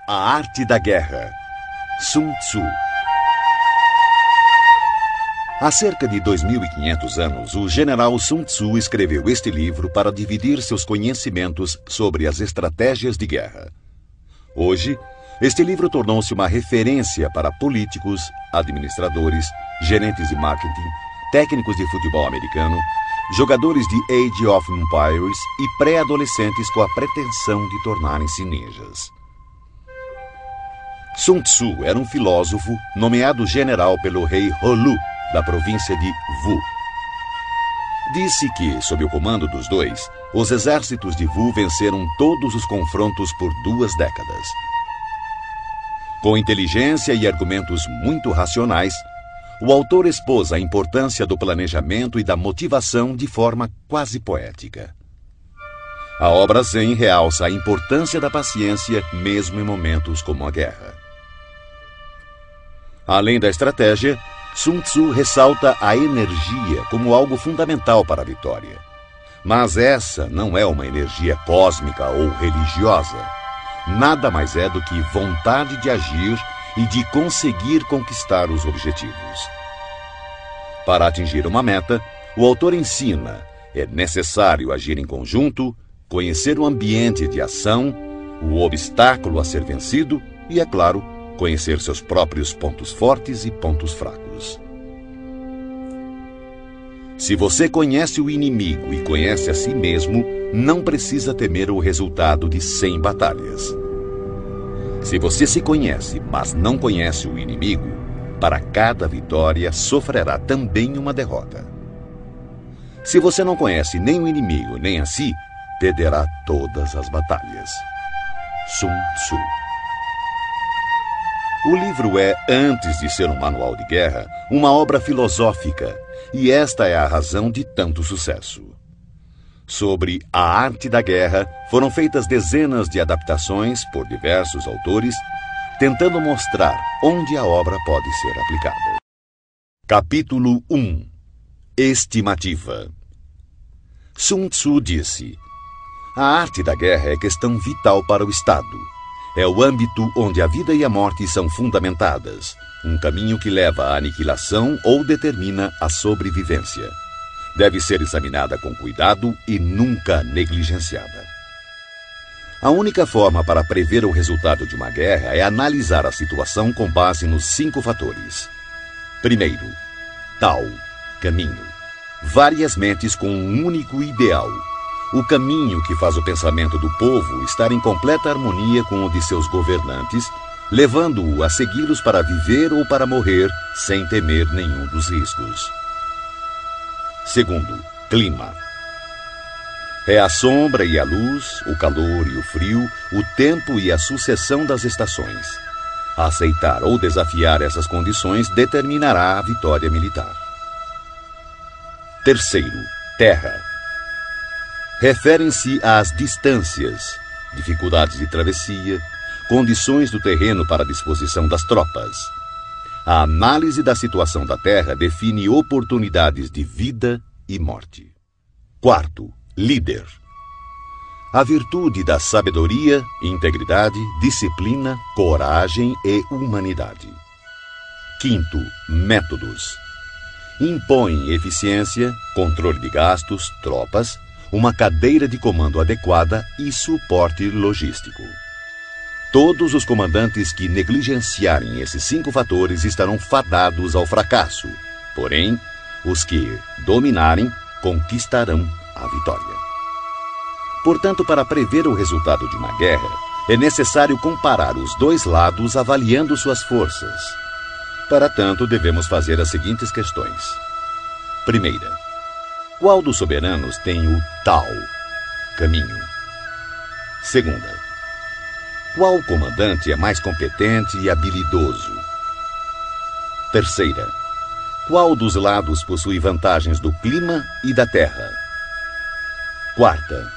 A Arte da Guerra, Sun Tzu. Há cerca de 2.500 anos, o general Sun Tzu escreveu este livro para dividir seus conhecimentos sobre as estratégias de guerra. Hoje, este livro tornou-se uma referência para políticos, administradores, gerentes de marketing, técnicos de futebol americano, jogadores de Age of Empires e pré-adolescentes com a pretensão de tornarem-se ninjas. Sun Tzu era um filósofo nomeado general pelo rei Holu, da província de Wu. Disse que, sob o comando dos dois, os exércitos de Wu venceram todos os confrontos por 2 décadas. Com inteligência e argumentos muito racionais, o autor expôs a importância do planejamento e da motivação de forma quase poética. A obra Zen realça a importância da paciência mesmo em momentos como a guerra. Além da estratégia, Sun Tzu ressalta a energia como algo fundamental para a vitória. Mas essa não é uma energia cósmica ou religiosa. Nada mais é do que vontade de agir e de conseguir conquistar os objetivos. Para atingir uma meta, o autor ensina: é necessário agir em conjunto, conhecer o ambiente de ação, o obstáculo a ser vencido e, é claro, conhecer seus próprios pontos fortes e pontos fracos. Se você conhece o inimigo e conhece a si mesmo, não precisa temer o resultado de 100 batalhas. Se você se conhece, mas não conhece o inimigo, para cada vitória sofrerá também uma derrota. Se você não conhece nem o inimigo nem a si, perderá todas as batalhas. Sun Tzu. O livro é, antes de ser um manual de guerra, uma obra filosófica, e esta é a razão de tanto sucesso. Sobre a arte da guerra, foram feitas dezenas de adaptações por diversos autores, tentando mostrar onde a obra pode ser aplicada. Capítulo 1. Estimativa. Sun Tzu disse: a arte da guerra é questão vital para o Estado. É o âmbito onde a vida e a morte são fundamentadas, um caminho que leva à aniquilação ou determina a sobrevivência. Deve ser examinada com cuidado e nunca negligenciada. A única forma para prever o resultado de uma guerra é analisar a situação com base nos 5 fatores. Primeiro, Tao, caminho. Várias mentes com um único ideal. O caminho que faz o pensamento do povo estar em completa harmonia com o de seus governantes, levando-o a segui-los para viver ou para morrer sem temer nenhum dos riscos. Segundo, clima. É a sombra e a luz, o calor e o frio, o tempo e a sucessão das estações. Aceitar ou desafiar essas condições determinará a vitória militar. Terceiro, terra. Referem-se às distâncias, dificuldades de travessia, condições do terreno para a disposição das tropas. A análise da situação da terra define oportunidades de vida e morte. Quarto, líder. A virtude da sabedoria, integridade, disciplina, coragem e humanidade. Quinto, métodos. Impõe eficiência, controle de gastos, tropas, uma cadeira de comando adequada e suporte logístico. Todos os comandantes que negligenciarem esses 5 fatores estarão fadados ao fracasso. Porém, os que dominarem conquistarão a vitória. Portanto, para prever o resultado de uma guerra, é necessário comparar os 2 lados avaliando suas forças. Para tanto, devemos fazer as seguintes questões. Primeira, qual dos soberanos tem o Tao, caminho? Segunda, qual comandante é mais competente e habilidoso? Terceira, qual dos lados possui vantagens do clima e da terra? Quarta,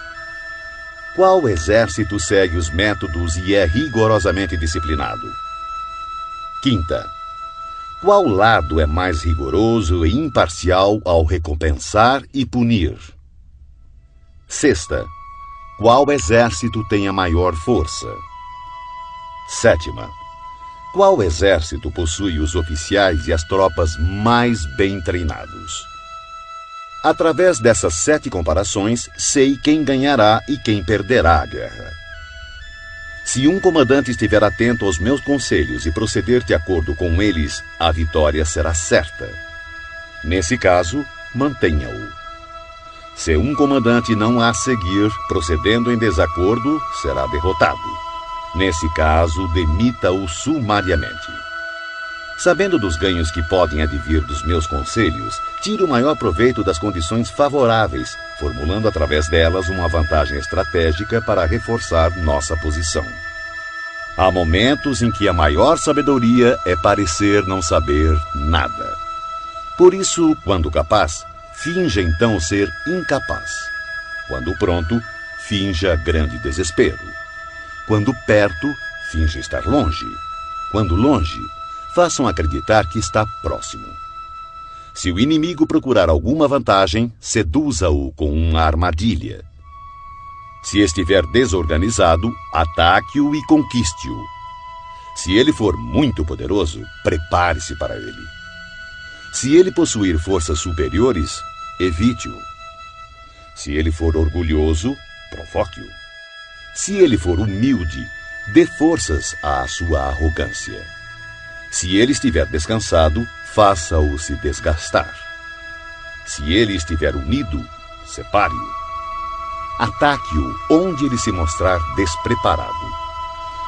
qual exército segue os métodos e é rigorosamente disciplinado? Quinta, qual lado é mais rigoroso e imparcial ao recompensar e punir? Sexta, qual exército tem a maior força? Sétima. Qual exército possui os oficiais e as tropas mais bem treinados? Através dessas 7 comparações, sei quem ganhará e quem perderá a guerra. Se um comandante estiver atento aos meus conselhos e proceder de acordo com eles, a vitória será certa. Nesse caso, mantenha-o. Se um comandante não a seguir, procedendo em desacordo, será derrotado. Nesse caso, demita-o sumariamente. Sabendo dos ganhos que podem advir dos meus conselhos, tire o maior proveito das condições favoráveis, formulando através delas uma vantagem estratégica para reforçar nossa posição. Há momentos em que a maior sabedoria é parecer não saber nada. Por isso, quando capaz, finja então ser incapaz. Quando pronto, finja grande desespero. Quando perto, finja estar longe. Quando longe, façam acreditar que está próximo. Se o inimigo procurar alguma vantagem, seduza-o com uma armadilha. Se estiver desorganizado, ataque-o e conquiste-o. Se ele for muito poderoso, prepare-se para ele. Se ele possuir forças superiores, evite-o. Se ele for orgulhoso, provoque-o. Se ele for humilde, dê forças à sua arrogância. Se ele estiver descansado, faça-o se desgastar. Se ele estiver unido, separe-o. Ataque-o onde ele se mostrar despreparado.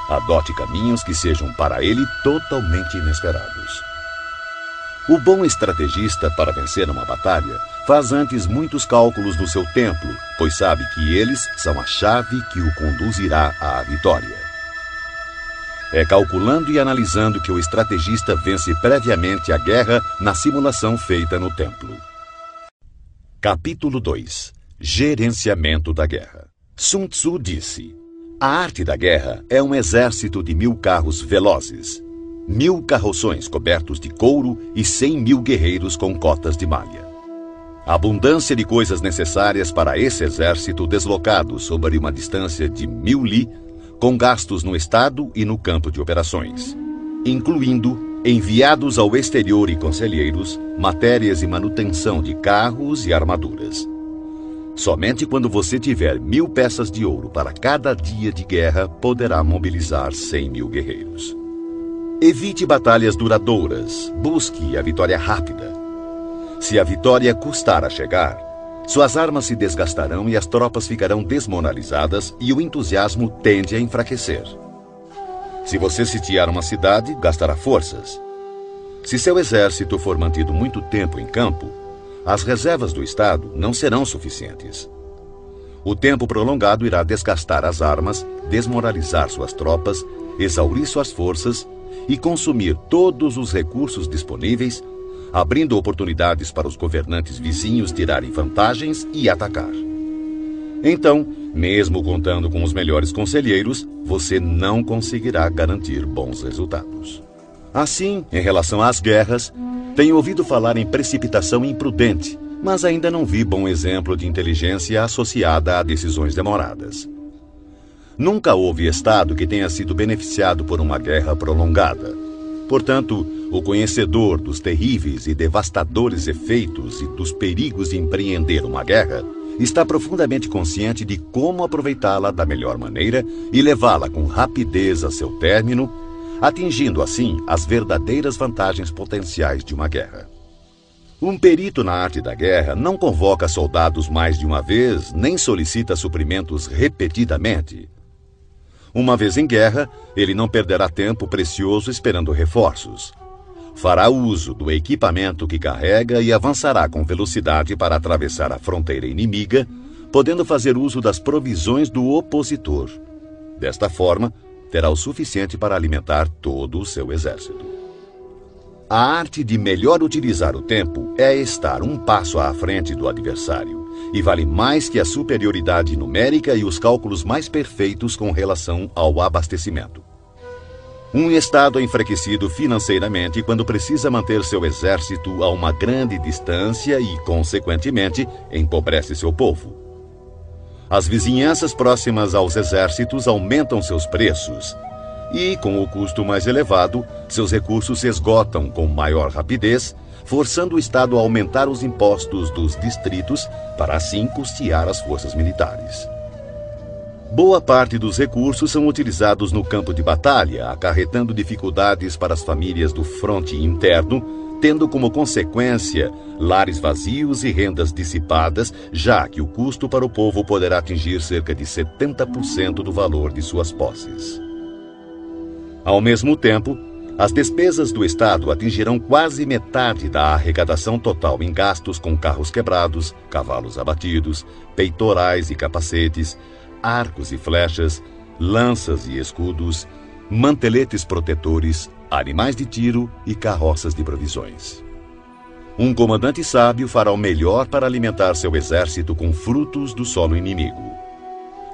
Adote caminhos que sejam para ele totalmente inesperados. O bom estrategista, para vencer uma batalha, faz antes muitos cálculos do seu tempo, pois sabe que eles são a chave que o conduzirá à vitória. É calculando e analisando que o estrategista vence previamente a guerra na simulação feita no templo. Capítulo 2. Gerenciamento da guerra. Sun Tzu disse: a arte da guerra é um exército de 1000 carros velozes, 1000 carroções cobertos de couro e 100.000 guerreiros com cotas de malha. A abundância de coisas necessárias para esse exército deslocado sobre uma distância de 1000 li, com gastos no estado e no campo de operações, incluindo enviados ao exterior e conselheiros, matérias e manutenção de carros e armaduras. Somente quando você tiver 1000 peças de ouro para cada dia de guerra, poderá mobilizar 100.000 guerreiros. Evite batalhas duradouras, busque a vitória rápida. Se a vitória custar a chegar, suas armas se desgastarão e as tropas ficarão desmoralizadas e o entusiasmo tende a enfraquecer. Se você sitiar uma cidade, gastará forças. Se seu exército for mantido muito tempo em campo, as reservas do Estado não serão suficientes. O tempo prolongado irá desgastar as armas, desmoralizar suas tropas, exaurir suas forças e consumir todos os recursos disponíveis, abrindo oportunidades para os governantes vizinhos tirarem vantagens e atacar. Então, mesmo contando com os melhores conselheiros, você não conseguirá garantir bons resultados. Assim, em relação às guerras, tenho ouvido falar em precipitação imprudente, mas ainda não vi bom exemplo de inteligência associada a decisões demoradas. Nunca houve Estado que tenha sido beneficiado por uma guerra prolongada. Portanto, o conhecedor dos terríveis e devastadores efeitos e dos perigos de empreender uma guerra está profundamente consciente de como aproveitá-la da melhor maneira e levá-la com rapidez a seu término, atingindo assim as verdadeiras vantagens potenciais de uma guerra. Um perito na arte da guerra não convoca soldados mais de uma vez, nem solicita suprimentos repetidamente. Uma vez em guerra, ele não perderá tempo precioso esperando reforços. Fará uso do equipamento que carrega e avançará com velocidade para atravessar a fronteira inimiga, podendo fazer uso das provisões do opositor. Desta forma, terá o suficiente para alimentar todo o seu exército. A arte de melhor utilizar o tempo é estar um passo à frente do adversário, e vale mais que a superioridade numérica e os cálculos mais perfeitos com relação ao abastecimento. Um Estado é enfraquecido financeiramente quando precisa manter seu exército a uma grande distância e, consequentemente, empobrece seu povo. As vizinhanças próximas aos exércitos aumentam seus preços, E, com o custo mais elevado, seus recursos se esgotam com maior rapidez, forçando o Estado a aumentar os impostos dos distritos para assim custear as forças militares. Boa parte dos recursos são utilizados no campo de batalha, acarretando dificuldades para as famílias do fronte interno, tendo como consequência lares vazios e rendas dissipadas, já que o custo para o povo poderá atingir cerca de 70% do valor de suas posses. Ao mesmo tempo, as despesas do Estado atingirão quase metade da arrecadação total em gastos com carros quebrados, cavalos abatidos, peitorais e capacetes, arcos e flechas, lanças e escudos, manteletes protetores, animais de tiro e carroças de provisões. Um comandante sábio fará o melhor para alimentar seu exército com frutos do solo inimigo.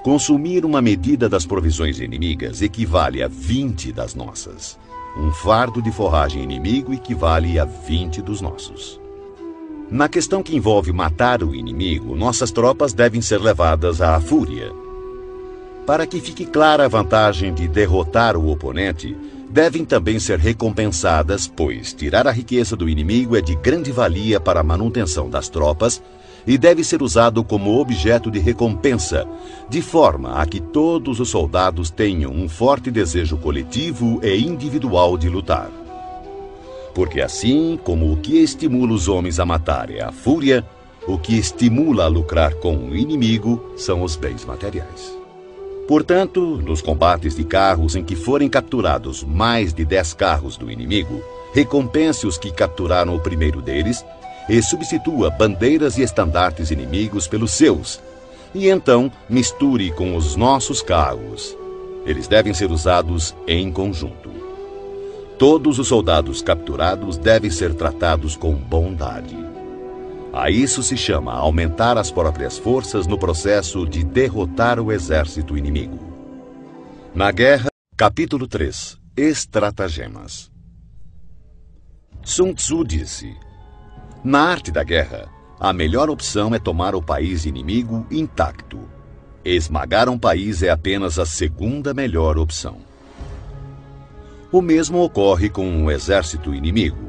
Consumir uma medida das provisões inimigas equivale a 20 das nossas. Um fardo de forragem inimigo equivale a 20 dos nossos. Na questão que envolve matar o inimigo, nossas tropas devem ser levadas à fúria. Para que fique clara a vantagem de derrotar o oponente, devem também ser recompensadas, pois tirar a riqueza do inimigo é de grande valia para a manutenção das tropas e deve ser usado como objeto de recompensa, de forma a que todos os soldados tenham um forte desejo coletivo e individual de lutar. Porque assim como o que estimula os homens a matar é a fúria, o que estimula a lucrar com o inimigo são os bens materiais. Portanto, nos combates de carros em que forem capturados mais de 10 carros do inimigo, recompense os que capturaram o primeiro deles e substitua bandeiras e estandartes inimigos pelos seus, e então misture com os nossos carros. Eles devem ser usados em conjunto. Todos os soldados capturados devem ser tratados com bondade. A isso se chama aumentar as próprias forças no processo de derrotar o exército inimigo. Na guerra, capítulo 3. Estratagemas. Sun Tzu disse: na arte da guerra, a melhor opção é tomar o país inimigo intacto. Esmagar um país é apenas a segunda melhor opção. O mesmo ocorre com o exército inimigo.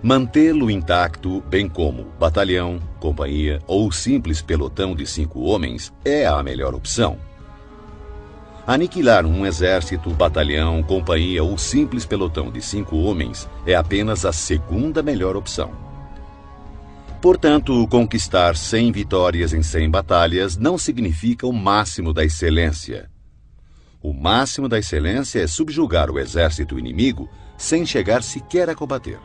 Mantê-lo intacto, bem como batalhão, companhia ou simples pelotão de 5 homens, é a melhor opção. Aniquilar um exército, batalhão, companhia ou simples pelotão de 5 homens é apenas a segunda melhor opção. Portanto, conquistar 100 vitórias em 100 batalhas não significa o máximo da excelência. O máximo da excelência é subjugar o exército inimigo sem chegar sequer a combater.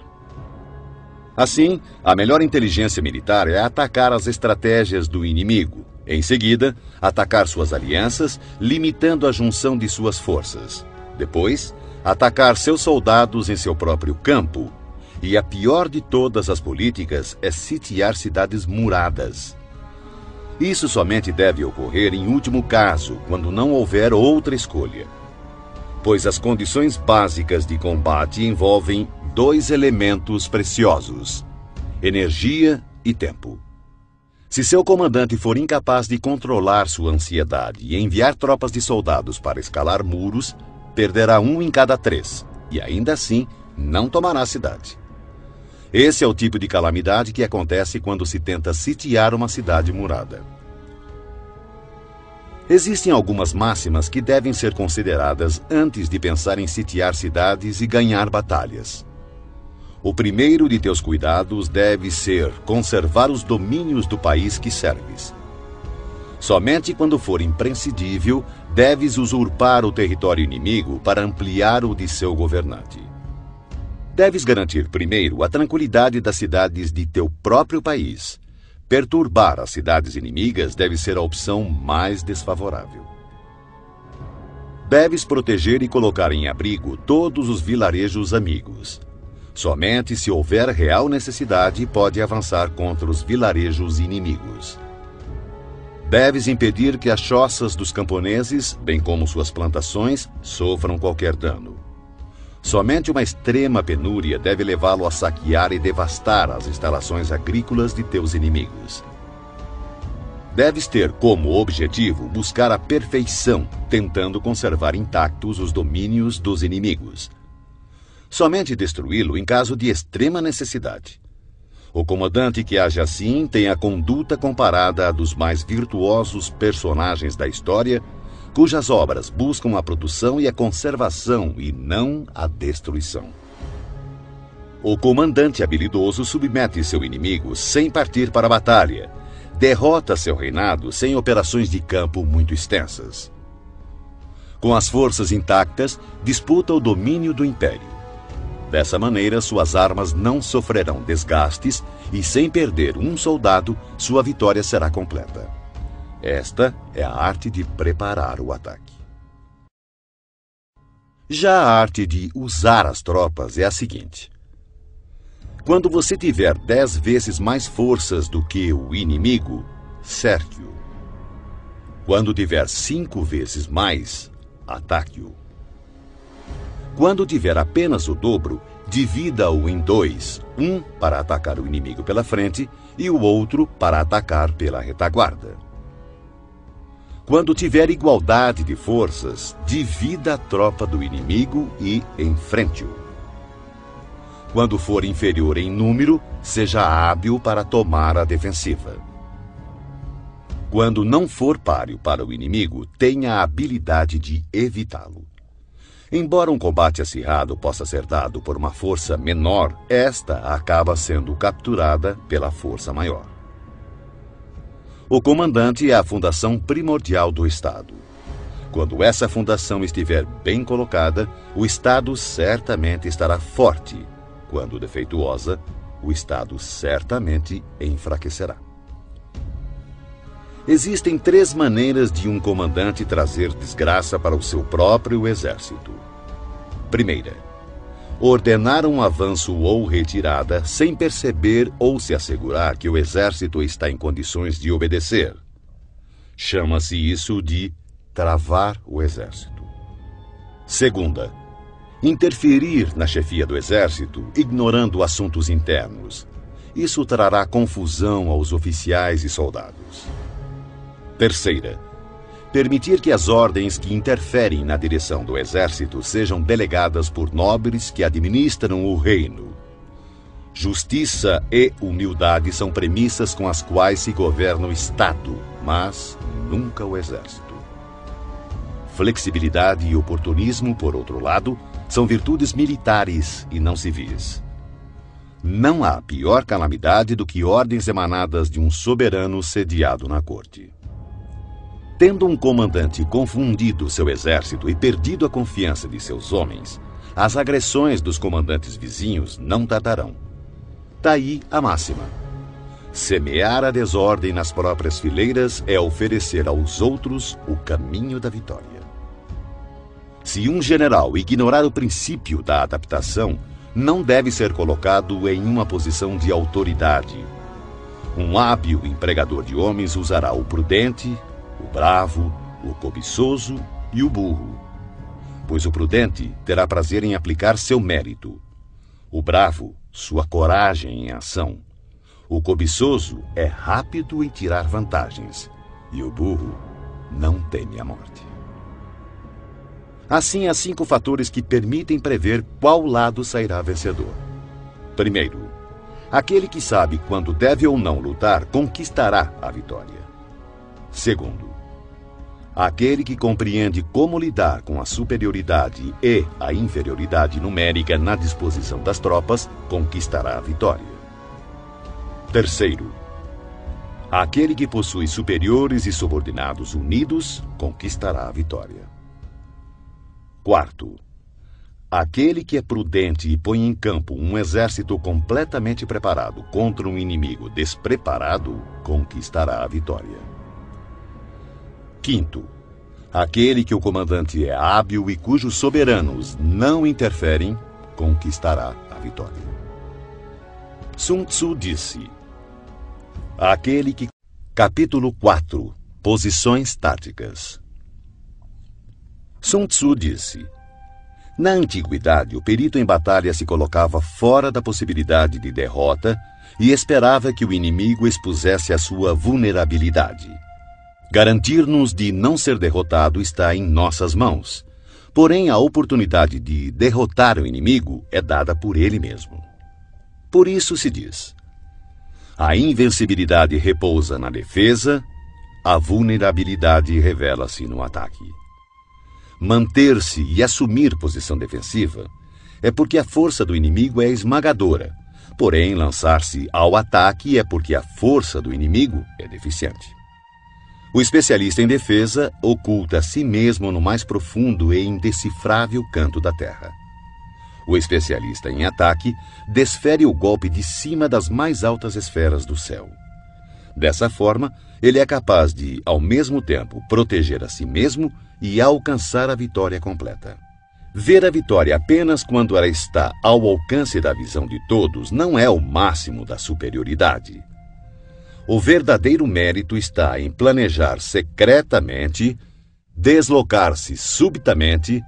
Assim, a melhor inteligência militar é atacar as estratégias do inimigo. Em seguida, atacar suas alianças, limitando a junção de suas forças. Depois, atacar seus soldados em seu próprio campo. E a pior de todas as políticas é sitiar cidades muradas. Isso somente deve ocorrer em último caso, quando não houver outra escolha. Pois as condições básicas de combate envolvem 2 elementos preciosos: energia e tempo. Se seu comandante for incapaz de controlar sua ansiedade e enviar tropas de soldados para escalar muros, perderá 1 em cada 3, e ainda assim não tomará a cidade. Esse é o tipo de calamidade que acontece quando se tenta sitiar uma cidade murada. Existem algumas máximas que devem ser consideradas antes de pensar em sitiar cidades e ganhar batalhas. O primeiro de teus cuidados deve ser conservar os domínios do país que serves. Somente quando for imprescindível, deves usurpar o território inimigo para ampliar o de seu governante. Deves garantir primeiro a tranquilidade das cidades de teu próprio país. Perturbar as cidades inimigas deve ser a opção mais desfavorável. Deves proteger e colocar em abrigo todos os vilarejos amigos. Somente se houver real necessidade, pode avançar contra os vilarejos inimigos. Deves impedir que as choças dos camponeses, bem como suas plantações, sofram qualquer dano. Somente uma extrema penúria deve levá-lo a saquear e devastar as instalações agrícolas de teus inimigos. Deves ter como objetivo buscar a perfeição, tentando conservar intactos os domínios dos inimigos. Somente destruí-lo em caso de extrema necessidade. O comandante que age assim tem a conduta comparada à dos mais virtuosos personagens da história, cujas obras buscam a produção e a conservação e não a destruição. O comandante habilidoso submete seu inimigo sem partir para a batalha, derrota seu reinado sem operações de campo muito extensas. Com as forças intactas, disputa o domínio do império. Dessa maneira, suas armas não sofrerão desgastes e, sem perder um soldado, sua vitória será completa. Esta é a arte de preparar o ataque. Já a arte de usar as tropas é a seguinte. Quando você tiver 10 vezes mais forças do que o inimigo, cerque-o. Quando tiver 5 vezes mais, ataque-o. Quando tiver apenas o dobro, divida-o em 2, um para atacar o inimigo pela frente e o outro para atacar pela retaguarda. Quando tiver igualdade de forças, divida a tropa do inimigo e enfrente-o. Quando for inferior em número, seja hábil para tomar a defensiva. Quando não for páreo para o inimigo, tenha a habilidade de evitá-lo. Embora um combate acirrado possa ser dado por uma força menor, esta acaba sendo capturada pela força maior. O comandante é a fundação primordial do Estado. Quando essa fundação estiver bem colocada, o Estado certamente estará forte. Quando defeituosa, o Estado certamente enfraquecerá. Existem 3 maneiras de um comandante trazer desgraça para o seu próprio exército. Primeira, ordenar um avanço ou retirada sem perceber ou se assegurar que o exército está em condições de obedecer. Chama-se isso de travar o exército. Segunda, interferir na chefia do exército, ignorando assuntos internos. Isso trará confusão aos oficiais e soldados. Terceira, permitir que as ordens que interferem na direção do exército sejam delegadas por nobres que administram o reino. Justiça e humildade são premissas com as quais se governa o Estado, mas nunca o exército. Flexibilidade e oportunismo, por outro lado, são virtudes militares e não civis. Não há pior calamidade do que ordens emanadas de um soberano sediado na corte. Tendo um comandante confundido seu exército e perdido a confiança de seus homens, as agressões dos comandantes vizinhos não tardarão. Daí a máxima: semear a desordem nas próprias fileiras é oferecer aos outros o caminho da vitória. Se um general ignorar o princípio da adaptação, não deve ser colocado em uma posição de autoridade. Um hábil empregador de homens usará o prudente, o bravo, o cobiçoso e o burro. Pois o prudente terá prazer em aplicar seu mérito. O bravo, sua coragem em ação. O cobiçoso é rápido em tirar vantagens. E o burro não teme a morte. Assim, há 5 fatores que permitem prever qual lado sairá vencedor. Primeiro, aquele que sabe quando deve ou não lutar conquistará a vitória. Segundo, aquele que compreende como lidar com a superioridade e a inferioridade numérica na disposição das tropas conquistará a vitória. Terceiro, aquele que possui superiores e subordinados unidos conquistará a vitória. Quarto, aquele que é prudente e põe em campo um exército completamente preparado contra um inimigo despreparado conquistará a vitória. Quinto, aquele que o comandante é hábil e cujos soberanos não interferem, conquistará a vitória. Sun Tzu disse: aquele que... Capítulo 4. Posições táticas. Sun Tzu disse: na antiguidade, o perito em batalha se colocava fora da possibilidade de derrota e esperava que o inimigo expusesse a sua vulnerabilidade. Garantir-nos de não ser derrotado está em nossas mãos. Porém, a oportunidade de derrotar o inimigo é dada por ele mesmo. Por isso se diz: a invencibilidade repousa na defesa, a vulnerabilidade revela-se no ataque. Manter-se e assumir posição defensiva é porque a força do inimigo é esmagadora. Porém, lançar-se ao ataque é porque a força do inimigo é deficiente. O especialista em defesa oculta a si mesmo no mais profundo e indecifrável canto da terra. O especialista em ataque desfere o golpe de cima das mais altas esferas do céu. Dessa forma, ele é capaz de, ao mesmo tempo, proteger a si mesmo e alcançar a vitória completa. Ver a vitória apenas quando ela está ao alcance da visão de todos não é o máximo da superioridade. O verdadeiro mérito está em planejar secretamente, deslocar-se subitamente,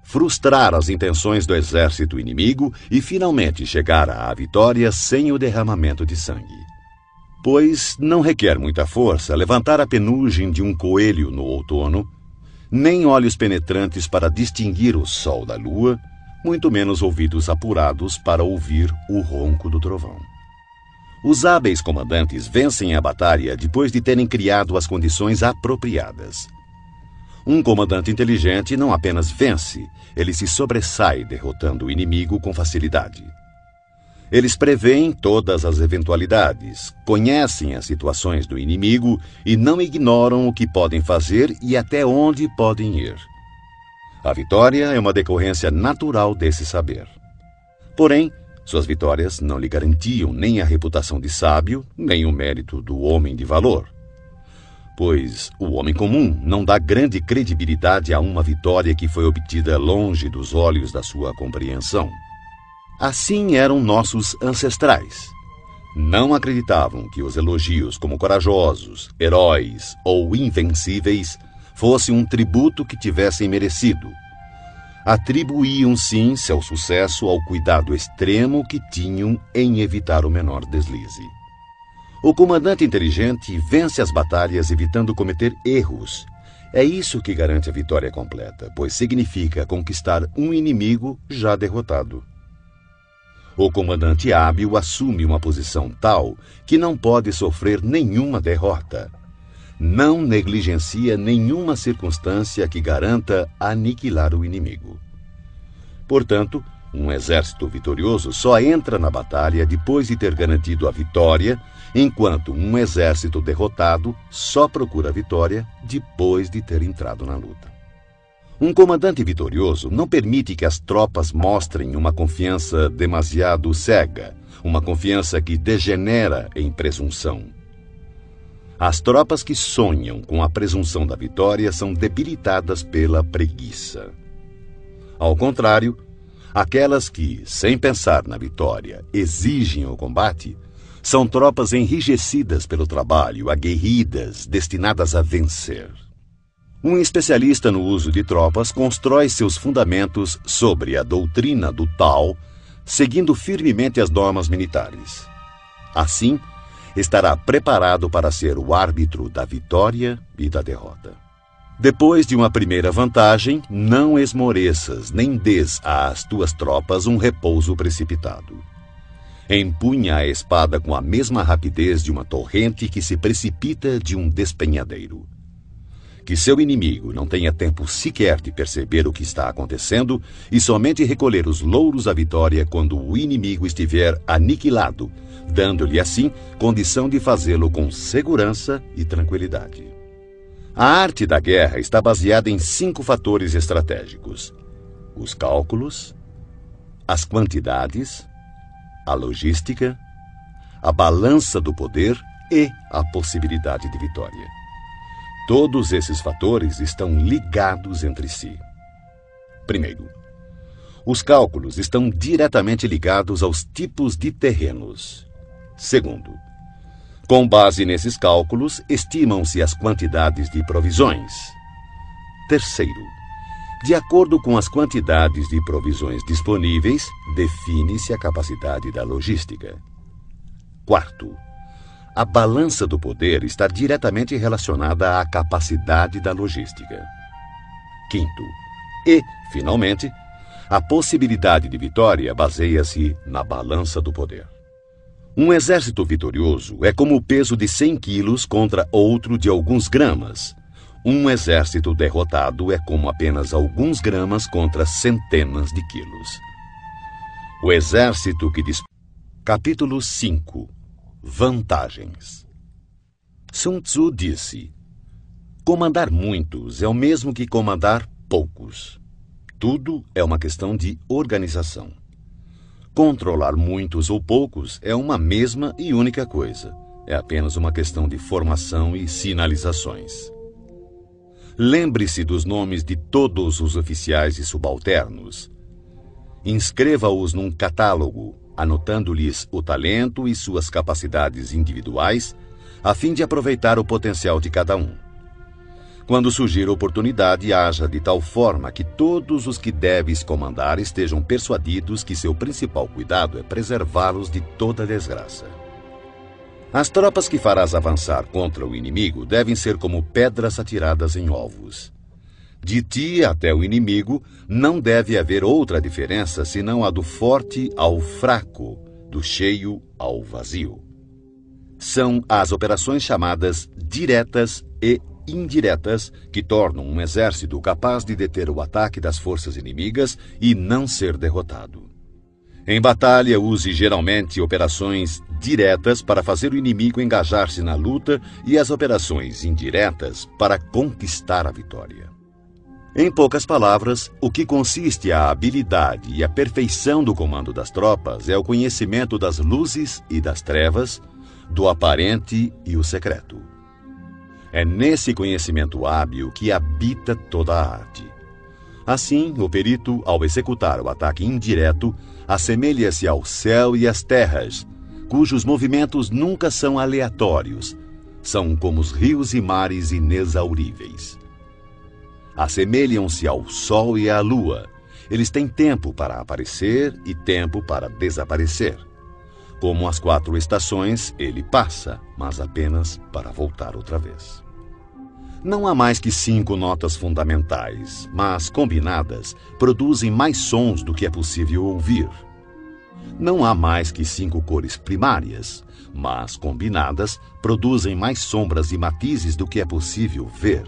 frustrar as intenções do exército inimigo e finalmente chegar à vitória sem o derramamento de sangue. Pois não requer muita força levantar a penugem de um coelho no outono, nem olhos penetrantes para distinguir o sol da lua, muito menos ouvidos apurados para ouvir o ronco do trovão. Os hábeis comandantes vencem a batalha depois de terem criado as condições apropriadas. Um comandante inteligente não apenas vence, ele se sobressai derrotando o inimigo com facilidade. Eles preveem todas as eventualidades, conhecem as situações do inimigo e não ignoram o que podem fazer e até onde podem ir. A vitória é uma decorrência natural desse saber. Porém, suas vitórias não lhe garantiam nem a reputação de sábio, nem o mérito do homem de valor. Pois o homem comum não dá grande credibilidade a uma vitória que foi obtida longe dos olhos da sua compreensão. Assim eram nossos ancestrais. Não acreditavam que os elogios como corajosos, heróis ou invencíveis fossem um tributo que tivessem merecido. Atribuíam sim seu sucesso ao cuidado extremo que tinham em evitar o menor deslize. O comandante inteligente vence as batalhas evitando cometer erros. É isso que garante a vitória completa, pois significa conquistar um inimigo já derrotado. O comandante hábil assume uma posição tal que não pode sofrer nenhuma derrota. Não negligencia nenhuma circunstância que garanta aniquilar o inimigo. Portanto, um exército vitorioso só entra na batalha depois de ter garantido a vitória, enquanto um exército derrotado só procura a vitória depois de ter entrado na luta. Um comandante vitorioso não permite que as tropas mostrem uma confiança demasiado cega, uma confiança que degenera em presunção. As tropas que sonham com a presunção da vitória são debilitadas pela preguiça. Ao contrário, aquelas que, sem pensar na vitória, exigem o combate, são tropas enrijecidas pelo trabalho, aguerridas, destinadas a vencer. Um especialista no uso de tropas constrói seus fundamentos sobre a doutrina do Tao, seguindo firmemente as normas militares. Assim, estará preparado para ser o árbitro da vitória e da derrota. Depois de uma primeira vantagem, não esmoreças nem dês às tuas tropas um repouso precipitado. Empunha a espada com a mesma rapidez de uma torrente que se precipita de um despenhadeiro. Que seu inimigo não tenha tempo sequer de perceber o que está acontecendo e somente recolher os louros da vitória quando o inimigo estiver aniquilado, dando-lhe assim condição de fazê-lo com segurança e tranquilidade. A arte da guerra está baseada em 5 fatores estratégicos: os cálculos, as quantidades, a logística, a balança do poder e a possibilidade de vitória. Todos esses fatores estão ligados entre si. Primeiro, os cálculos estão diretamente ligados aos tipos de terrenos. Segundo, com base nesses cálculos, estimam-se as quantidades de provisões. Terceiro, de acordo com as quantidades de provisões disponíveis, define-se a capacidade da logística. Quarto, a balança do poder está diretamente relacionada à capacidade da logística. Quinto, e, finalmente, a possibilidade de vitória baseia-se na balança do poder. Um exército vitorioso é como o peso de 100 quilos contra outro de alguns gramas. Um exército derrotado é como apenas alguns gramas contra centenas de quilos. O exército que Capítulo 5. Vantagens. Sun Tzu disse: comandar muitos é o mesmo que comandar poucos. Tudo é uma questão de organização. Controlar muitos ou poucos é uma mesma e única coisa. É apenas uma questão de formação e sinalizações. Lembre-se dos nomes de todos os oficiais e subalternos. Inscreva-os num catálogo, anotando-lhes o talento e suas capacidades individuais, a fim de aproveitar o potencial de cada um. Quando surgir oportunidade, haja de tal forma que todos os que deves comandar estejam persuadidos que seu principal cuidado é preservá-los de toda desgraça. As tropas que farás avançar contra o inimigo devem ser como pedras atiradas em ovos. De ti até o inimigo não deve haver outra diferença senão a do forte ao fraco, do cheio ao vazio. São as operações chamadas diretas e indiretas que tornam um exército capaz de deter o ataque das forças inimigas e não ser derrotado. Em batalha, use geralmente operações diretas para fazer o inimigo engajar-se na luta e as operações indiretas para conquistar a vitória. Em poucas palavras, o que consiste a habilidade e a perfeição do comando das tropas é o conhecimento das luzes e das trevas, do aparente e o secreto. É nesse conhecimento hábil que habita toda a arte. Assim, o perito, ao executar o ataque indireto, assemelha-se ao céu e às terras, cujos movimentos nunca são aleatórios, são como os rios e mares inexauríveis. Assemelham-se ao sol e à lua. Eles têm tempo para aparecer e tempo para desaparecer. Como as 4 estações, ele passa, mas apenas para voltar outra vez. Não há mais que 5 notas fundamentais, mas, combinadas, produzem mais sons do que é possível ouvir. Não há mais que 5 cores primárias, mas, combinadas, produzem mais sombras e matizes do que é possível ver.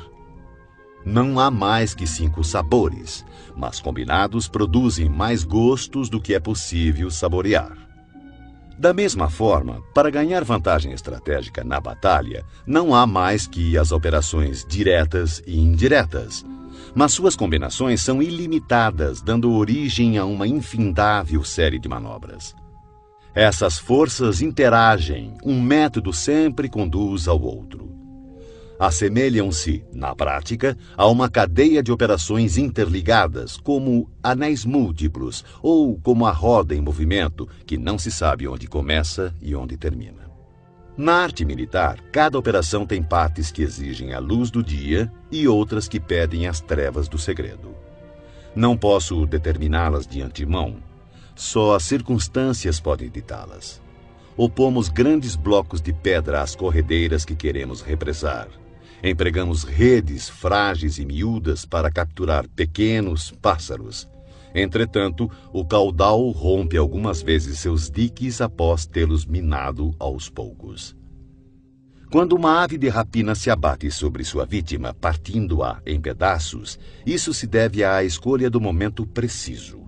Não há mais que 5 sabores, mas, combinados, produzem mais gostos do que é possível saborear. Da mesma forma, para ganhar vantagem estratégica na batalha, não há mais que as operações diretas e indiretas, mas suas combinações são ilimitadas, dando origem a uma infindável série de manobras. Essas forças interagem, um método sempre conduz ao outro. Assemelham-se, na prática, a uma cadeia de operações interligadas, como anéis múltiplos ou como a roda em movimento, que não se sabe onde começa e onde termina. Na arte militar, cada operação tem partes que exigem a luz do dia e outras que pedem as trevas do segredo. Não posso determiná-las de antemão, só as circunstâncias podem ditá-las. Opomos grandes blocos de pedra às corredeiras que queremos represar. Empregamos redes frágeis e miúdas para capturar pequenos pássaros. Entretanto, o caudal rompe algumas vezes seus diques após tê-los minado aos poucos. Quando uma ave de rapina se abate sobre sua vítima, partindo-a em pedaços, isso se deve à escolha do momento preciso.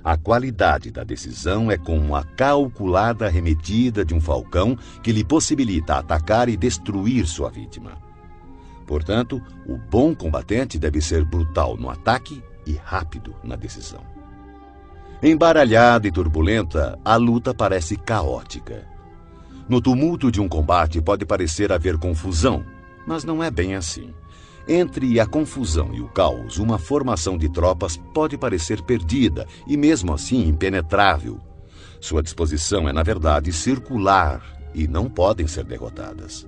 A qualidade da decisão é como a calculada arremetida de um falcão que lhe possibilita atacar e destruir sua vítima. Portanto, o bom combatente deve ser brutal no ataque e rápido na decisão. Embaralhada e turbulenta, a luta parece caótica. No tumulto de um combate pode parecer haver confusão, mas não é bem assim. Entre a confusão e o caos, uma formação de tropas pode parecer perdida e mesmo assim impenetrável. Sua disposição é, na verdade, circular e não podem ser derrotadas.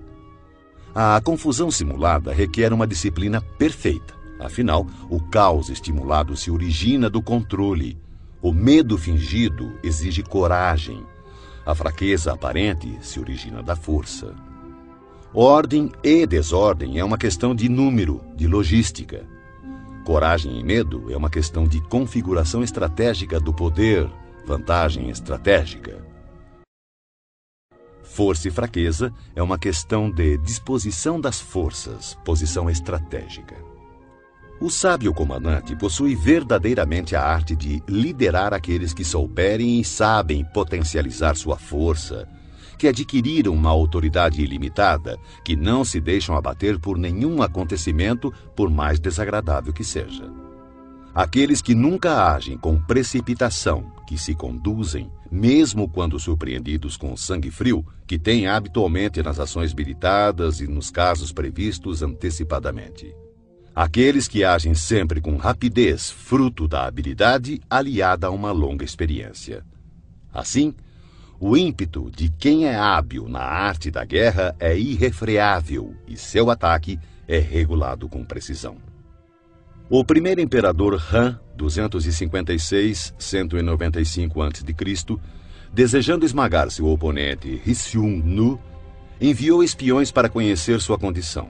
A confusão simulada requer uma disciplina perfeita. Afinal, o caos estimulado se origina do controle. O medo fingido exige coragem. A fraqueza aparente se origina da força. Ordem e desordem é uma questão de número, de logística. Coragem e medo é uma questão de configuração estratégica do poder, vantagem estratégica. Força e fraqueza é uma questão de disposição das forças, posição estratégica. O sábio comandante possui verdadeiramente a arte de liderar aqueles que souberem e sabem potencializar sua força, que adquiriram uma autoridade ilimitada, que não se deixam abater por nenhum acontecimento, por mais desagradável que seja. Aqueles que nunca agem com precipitação, que se conduzem, mesmo quando surpreendidos com sangue frio, que têm habitualmente nas ações meditadas e nos casos previstos antecipadamente. Aqueles que agem sempre com rapidez, fruto da habilidade aliada a uma longa experiência. Assim, o ímpeto de quem é hábil na arte da guerra é irrefreável e seu ataque é regulado com precisão. O primeiro imperador Han, 256-195 a.C., desejando esmagar seu oponente Rissung-nu, enviou espiões para conhecer sua condição.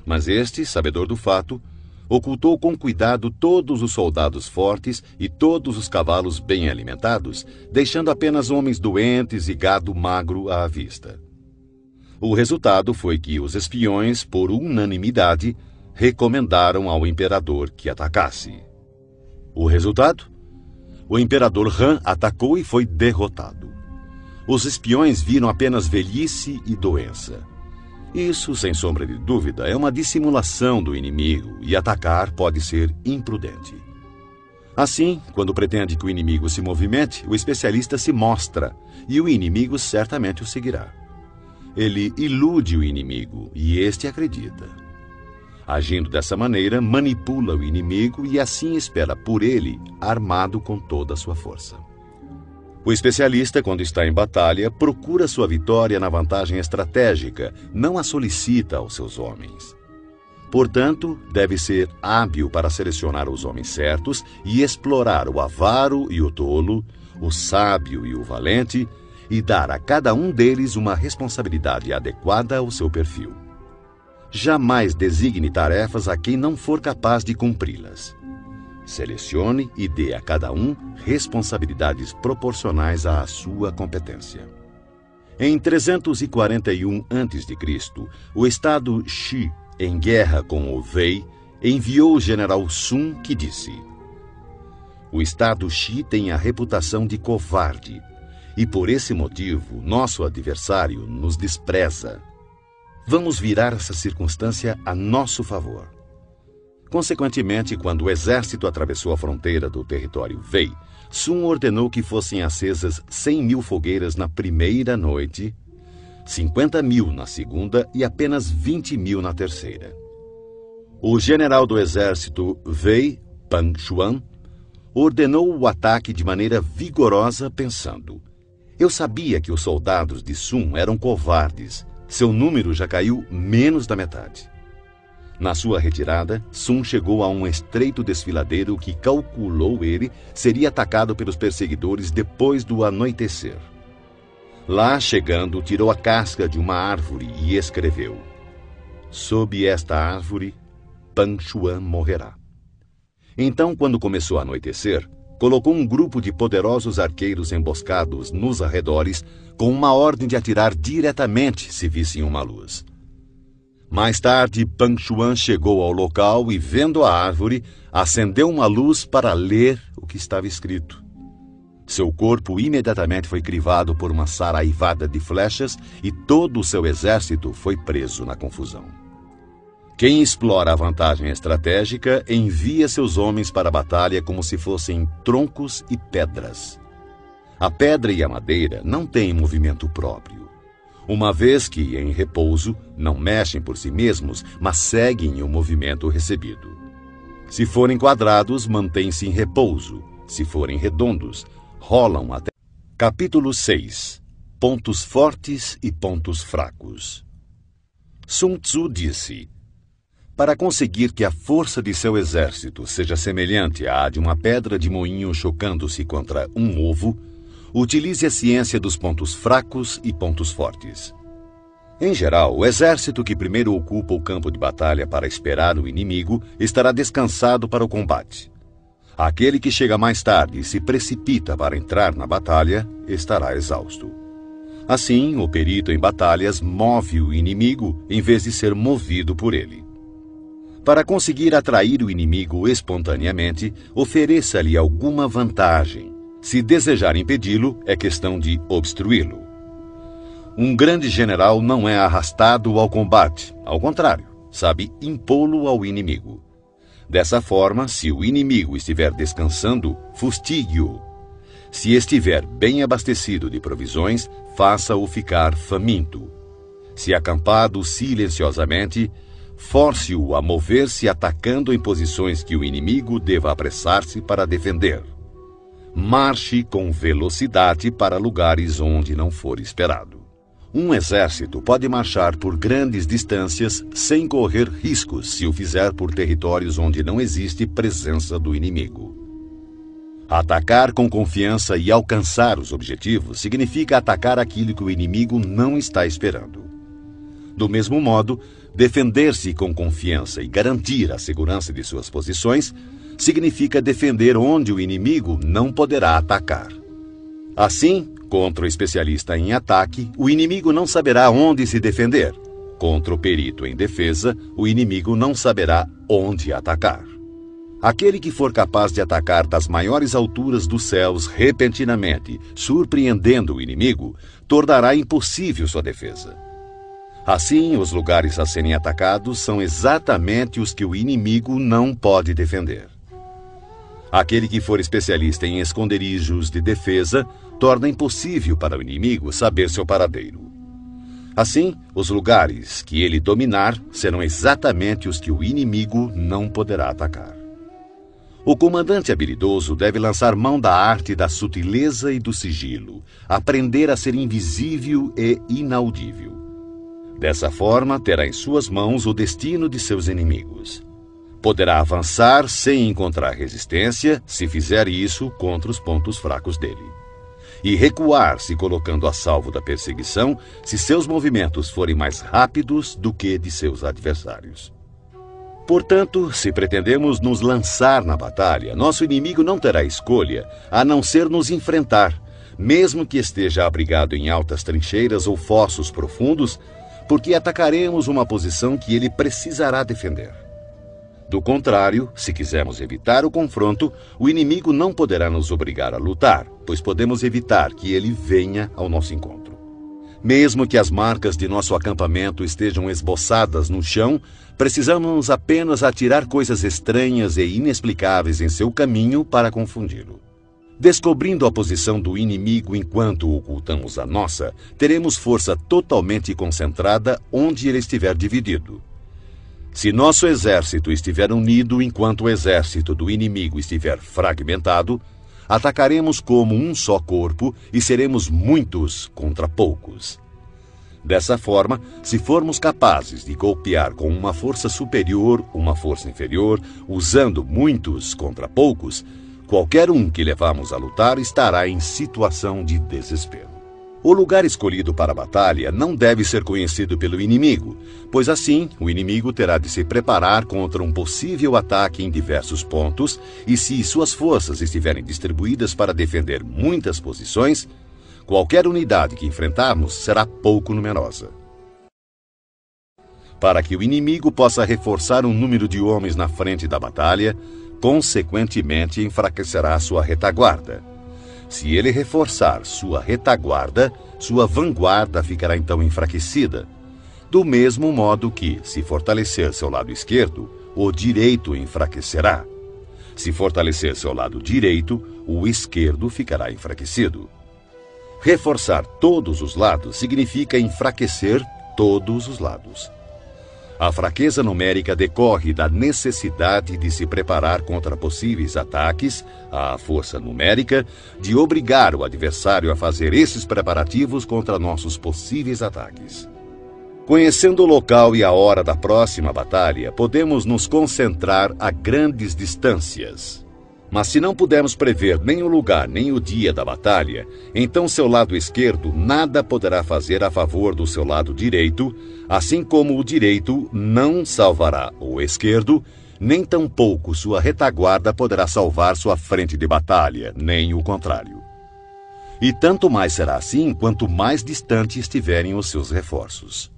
Mas este, sabedor do fato, ocultou com cuidado todos os soldados fortes e todos os cavalos bem alimentados, deixando apenas homens doentes e gado magro à vista. O resultado foi que os espiões, por unanimidade, recomendaram ao imperador que atacasse. O resultado? O imperador Han atacou e foi derrotado. Os espiões viram apenas velhice e doença. Isso, sem sombra de dúvida, é uma dissimulação do inimigo e atacar pode ser imprudente. Assim, quando pretende que o inimigo se movimente, o especialista se mostra e o inimigo certamente o seguirá. Ele ilude o inimigo e este acredita. Agindo dessa maneira, manipula o inimigo e assim espera por ele, armado com toda a sua força. O especialista, quando está em batalha, procura sua vitória na vantagem estratégica, não a solicita aos seus homens. Portanto, deve ser hábil para selecionar os homens certos e explorar o avaro e o tolo, o sábio e o valente, e dar a cada um deles uma responsabilidade adequada ao seu perfil. Jamais designe tarefas a quem não for capaz de cumpri-las. Selecione e dê a cada um responsabilidades proporcionais à sua competência. Em 341 a.C., o estado Xi, em guerra com o Wei, enviou o general Sun, que disse: "O estado Xi tem a reputação de covarde, e por esse motivo nosso adversário nos despreza. Vamos virar essa circunstância a nosso favor." Consequentemente, quando o exército atravessou a fronteira do território Wei, Sun ordenou que fossem acesas 100.000 fogueiras na primeira noite, 50.000 na segunda e apenas 20.000 na terceira. O general do exército Wei, Pang Xuan, ordenou o ataque de maneira vigorosa, pensando: "Eu sabia que os soldados de Sun eram covardes. Seu número já caiu menos da metade." Na sua retirada, Sun chegou a um estreito desfiladeiro que, calculou ele, seria atacado pelos perseguidores depois do anoitecer. Lá, chegando, tirou a casca de uma árvore e escreveu: "Sob esta árvore, Pang Xuan morrerá." Então, quando começou a anoitecer, colocou um grupo de poderosos arqueiros emboscados nos arredores, com uma ordem de atirar diretamente se vissem uma luz. Mais tarde, Pang Xuan chegou ao local e, vendo a árvore, acendeu uma luz para ler o que estava escrito. Seu corpo imediatamente foi crivado por uma saraivada de flechas e todo o seu exército foi preso na confusão. Quem explora a vantagem estratégica envia seus homens para a batalha como se fossem troncos e pedras. A pedra e a madeira não têm movimento próprio, uma vez que, em repouso, não mexem por si mesmos, mas seguem o movimento recebido. Se forem quadrados, mantêm-se em repouso. Se forem redondos, rolam até... Capítulo 6. Pontos fortes e pontos fracos. Sun Tzu disse: "Para conseguir que a força de seu exército seja semelhante à de uma pedra de moinho chocando-se contra um ovo, Utilize a ciência dos pontos fracos e pontos fortes. Em geral, o exército que primeiro ocupa o campo de batalha para esperar o inimigo estará descansado para o combate. Aquele que chega mais tarde e se precipita para entrar na batalha estará exausto. Assim, o perito em batalhas move o inimigo em vez de ser movido por ele. Para conseguir atrair o inimigo espontaneamente, ofereça-lhe alguma vantagem. Se desejar impedi-lo, é questão de obstruí-lo. Um grande general não é arrastado ao combate, ao contrário, sabe impô-lo ao inimigo. Dessa forma, se o inimigo estiver descansando, fustigue-o. Se estiver bem abastecido de provisões, faça-o ficar faminto. Se acampado silenciosamente, force-o a mover-se atacando em posições que o inimigo deva apressar-se para defender. Marche com velocidade para lugares onde não for esperado. Um exército pode marchar por grandes distâncias sem correr riscos se o fizer por territórios onde não existe presença do inimigo. Atacar com confiança e alcançar os objetivos significa atacar aquilo que o inimigo não está esperando. Do mesmo modo, defender-se com confiança e garantir a segurança de suas posições significa defender onde o inimigo não poderá atacar. Assim, contra o especialista em ataque, o inimigo não saberá onde se defender. Contra o perito em defesa, o inimigo não saberá onde atacar. Aquele que for capaz de atacar das maiores alturas dos céus repentinamente, surpreendendo o inimigo, tornará impossível sua defesa. Assim, os lugares a serem atacados são exatamente os que o inimigo não pode defender. Aquele que for especialista em esconderijos de defesa torna impossível para o inimigo saber seu paradeiro. Assim, os lugares que ele dominar serão exatamente os que o inimigo não poderá atacar. O comandante habilidoso deve lançar mão da arte da sutileza e do sigilo, aprender a ser invisível e inaudível. Dessa forma, terá em suas mãos o destino de seus inimigos. Poderá avançar sem encontrar resistência se fizer isso contra os pontos fracos dele. E recuar se colocando a salvo da perseguição se seus movimentos forem mais rápidos do que de seus adversários. Portanto, se pretendemos nos lançar na batalha, nosso inimigo não terá escolha a não ser nos enfrentar, mesmo que esteja abrigado em altas trincheiras ou fossos profundos, porque atacaremos uma posição que ele precisará defender. Do contrário, se quisermos evitar o confronto, o inimigo não poderá nos obrigar a lutar, pois podemos evitar que ele venha ao nosso encontro. Mesmo que as marcas de nosso acampamento estejam esboçadas no chão, precisamos apenas atirar coisas estranhas e inexplicáveis em seu caminho para confundi-lo. Descobrindo a posição do inimigo enquanto ocultamos a nossa, teremos força totalmente concentrada onde ele estiver dividido. Se nosso exército estiver unido enquanto o exército do inimigo estiver fragmentado, atacaremos como um só corpo e seremos muitos contra poucos. Dessa forma, se formos capazes de golpear com uma força superior, uma força inferior, usando muitos contra poucos, qualquer um que levamos a lutar estará em situação de desespero. O lugar escolhido para a batalha não deve ser conhecido pelo inimigo, pois assim o inimigo terá de se preparar contra um possível ataque em diversos pontos, e se suas forças estiverem distribuídas para defender muitas posições, qualquer unidade que enfrentarmos será pouco numerosa. Para que o inimigo possa reforçar um número de homens na frente da batalha, consequentemente enfraquecerá sua retaguarda. Se ele reforçar sua retaguarda, sua vanguarda ficará então enfraquecida. Do mesmo modo que, se fortalecer seu lado esquerdo, o direito enfraquecerá. Se fortalecer seu lado direito, o esquerdo ficará enfraquecido. Reforçar todos os lados significa enfraquecer todos os lados. A fraqueza numérica decorre da necessidade de se preparar contra possíveis ataques, à força numérica de obrigar o adversário a fazer esses preparativos contra nossos possíveis ataques. Conhecendo o local e a hora da próxima batalha, podemos nos concentrar a grandes distâncias. Mas se não pudermos prever nem o lugar nem o dia da batalha, então seu lado esquerdo nada poderá fazer a favor do seu lado direito, assim como o direito não salvará o esquerdo, nem tampouco sua retaguarda poderá salvar sua frente de batalha, nem o contrário. E tanto mais será assim quanto mais distante estiverem os seus reforços.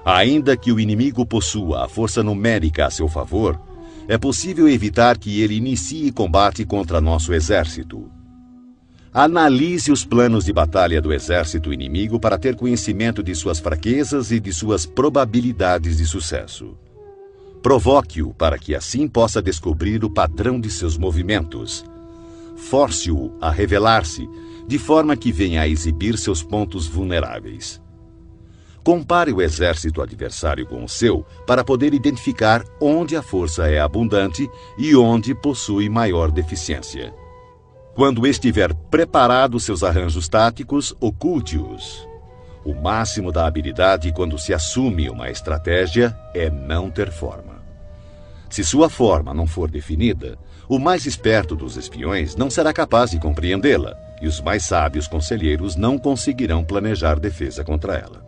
Ainda que o inimigo possua a força numérica a seu favor, é possível evitar que ele inicie combate contra nosso exército. Analise os planos de batalha do exército inimigo para ter conhecimento de suas fraquezas e de suas probabilidades de sucesso. Provoque-o para que assim possa descobrir o padrão de seus movimentos. Force-o a revelar-se, de forma que venha a exibir seus pontos vulneráveis. Compare o exército adversário com o seu para poder identificar onde a força é abundante e onde possui maior deficiência. Quando estiver preparado seus arranjos táticos, oculte-os. O máximo da habilidade quando se assume uma estratégia é não ter forma. Se sua forma não for definida, o mais esperto dos espiões não será capaz de compreendê-la, e os mais sábios conselheiros não conseguirão planejar defesa contra ela.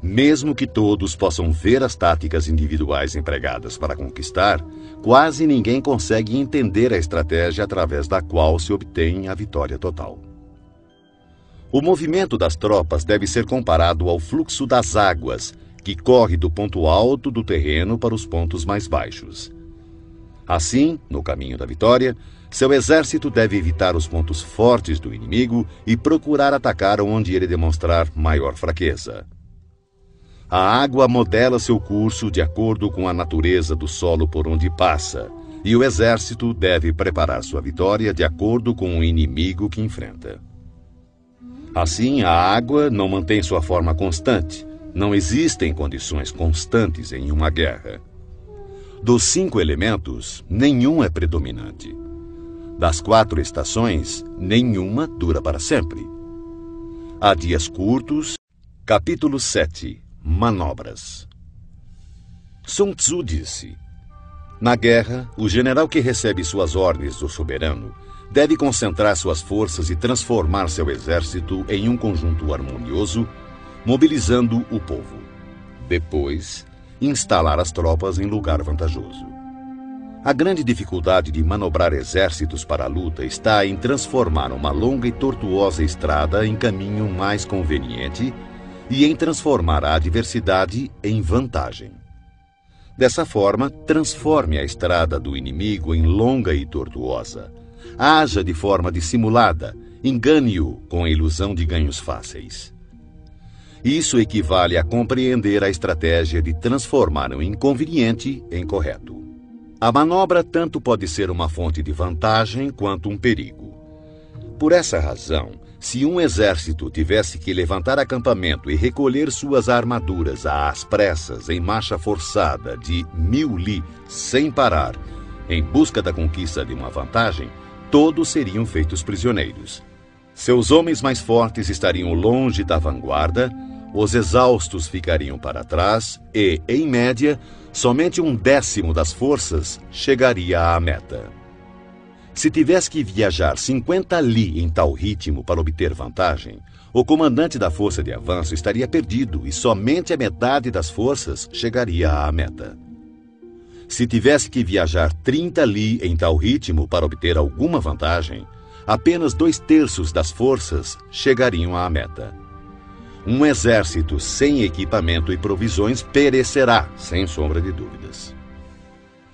Mesmo que todos possam ver as táticas individuais empregadas para conquistar, quase ninguém consegue entender a estratégia através da qual se obtém a vitória total. O movimento das tropas deve ser comparado ao fluxo das águas, que corre do ponto alto do terreno para os pontos mais baixos. Assim, no caminho da vitória, seu exército deve evitar os pontos fortes do inimigo e procurar atacar onde ele demonstrar maior fraqueza. A água modela seu curso de acordo com a natureza do solo por onde passa, e o exército deve preparar sua vitória de acordo com o inimigo que enfrenta. Assim, a água não mantém sua forma constante. Não existem condições constantes em uma guerra. Dos 5 elementos, nenhum é predominante. Das 4 estações, nenhuma dura para sempre. Há dias curtos. Capítulo 7. Manobras. Sun Tzu disse: na guerra, o general que recebe suas ordens do soberano deve concentrar suas forças e transformar seu exército em um conjunto harmonioso, mobilizando o povo. Depois, instalar as tropas em lugar vantajoso. A grande dificuldade de manobrar exércitos para a luta está em transformar uma longa e tortuosa estrada em caminho mais conveniente e em transformar a adversidade em vantagem. Dessa forma, transforme a estrada do inimigo em longa e tortuosa. Haja de forma dissimulada, engane-o com a ilusão de ganhos fáceis. Isso equivale a compreender a estratégia de transformar o inconveniente em correto. A manobra tanto pode ser uma fonte de vantagem quanto um perigo. Por essa razão, se um exército tivesse que levantar acampamento e recolher suas armaduras às pressas em marcha forçada de 1000 li sem parar, em busca da conquista de uma vantagem, todos seriam feitos prisioneiros. Seus homens mais fortes estariam longe da vanguarda, os exaustos ficariam para trás e, em média, somente 1/10 das forças chegaria à meta. Se tivesse que viajar 50 li em tal ritmo para obter vantagem, o comandante da força de avanço estaria perdido e somente a metade das forças chegaria à meta. Se tivesse que viajar 30 li em tal ritmo para obter alguma vantagem, apenas 2/3 das forças chegariam à meta. Um exército sem equipamento e provisões perecerá, sem sombra de dúvidas.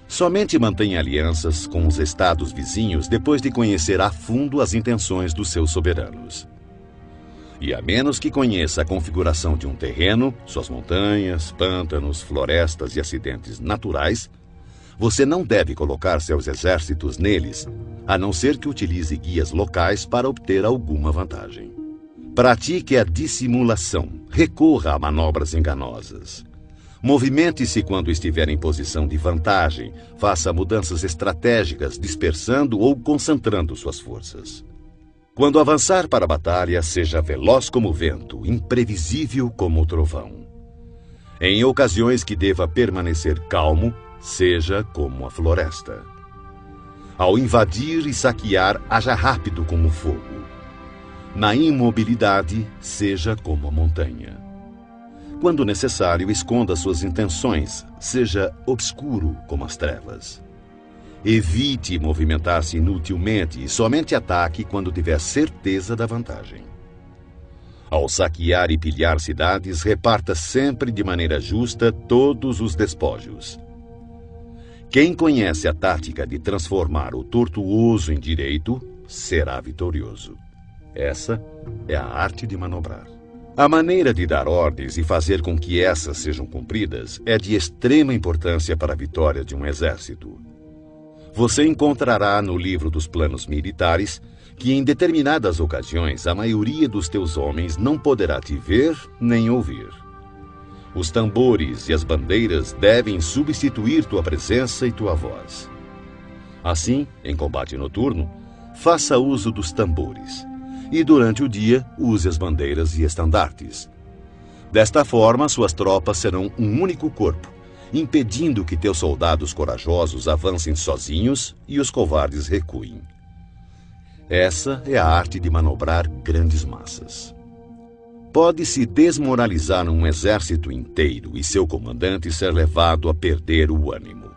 Somente mantém alianças com os estados vizinhos depois de conhecer a fundo as intenções dos seus soberanos. E a menos que conheça a configuração de um terreno, suas montanhas, pântanos, florestas e acidentes naturais, você não deve colocar seus exércitos neles, a não ser que utilize guias locais para obter alguma vantagem. Pratique a dissimulação, recorra a manobras enganosas. Movimente-se quando estiver em posição de vantagem, faça mudanças estratégicas, dispersando ou concentrando suas forças. Quando avançar para a batalha, seja veloz como o vento, imprevisível como o trovão. Em ocasiões que deva permanecer calmo, seja como a floresta. Ao invadir e saquear, haja rápido como o fogo. Na imobilidade, seja como a montanha. Quando necessário, esconda suas intenções, seja obscuro como as trevas. Evite movimentar-se inutilmente e somente ataque quando tiver certeza da vantagem. Ao saquear e pilhar cidades, reparta sempre de maneira justa todos os despojos. Quem conhece a tática de transformar o tortuoso em direito, será vitorioso. Essa é a arte de manobrar. A maneira de dar ordens e fazer com que essas sejam cumpridas é de extrema importância para a vitória de um exército. Você encontrará no livro dos planos militares que em determinadas ocasiões a maioria dos teus homens não poderá te ver nem ouvir. Os tambores e as bandeiras devem substituir tua presença e tua voz. Assim, em combate noturno, faça uso dos tambores, e durante o dia use as bandeiras e estandartes. Desta forma, suas tropas serão um único corpo, impedindo que teus soldados corajosos avancem sozinhos e os covardes recuem. Essa é a arte de manobrar grandes massas. Pode-se desmoralizar um exército inteiro e seu comandante ser levado a perder o ânimo.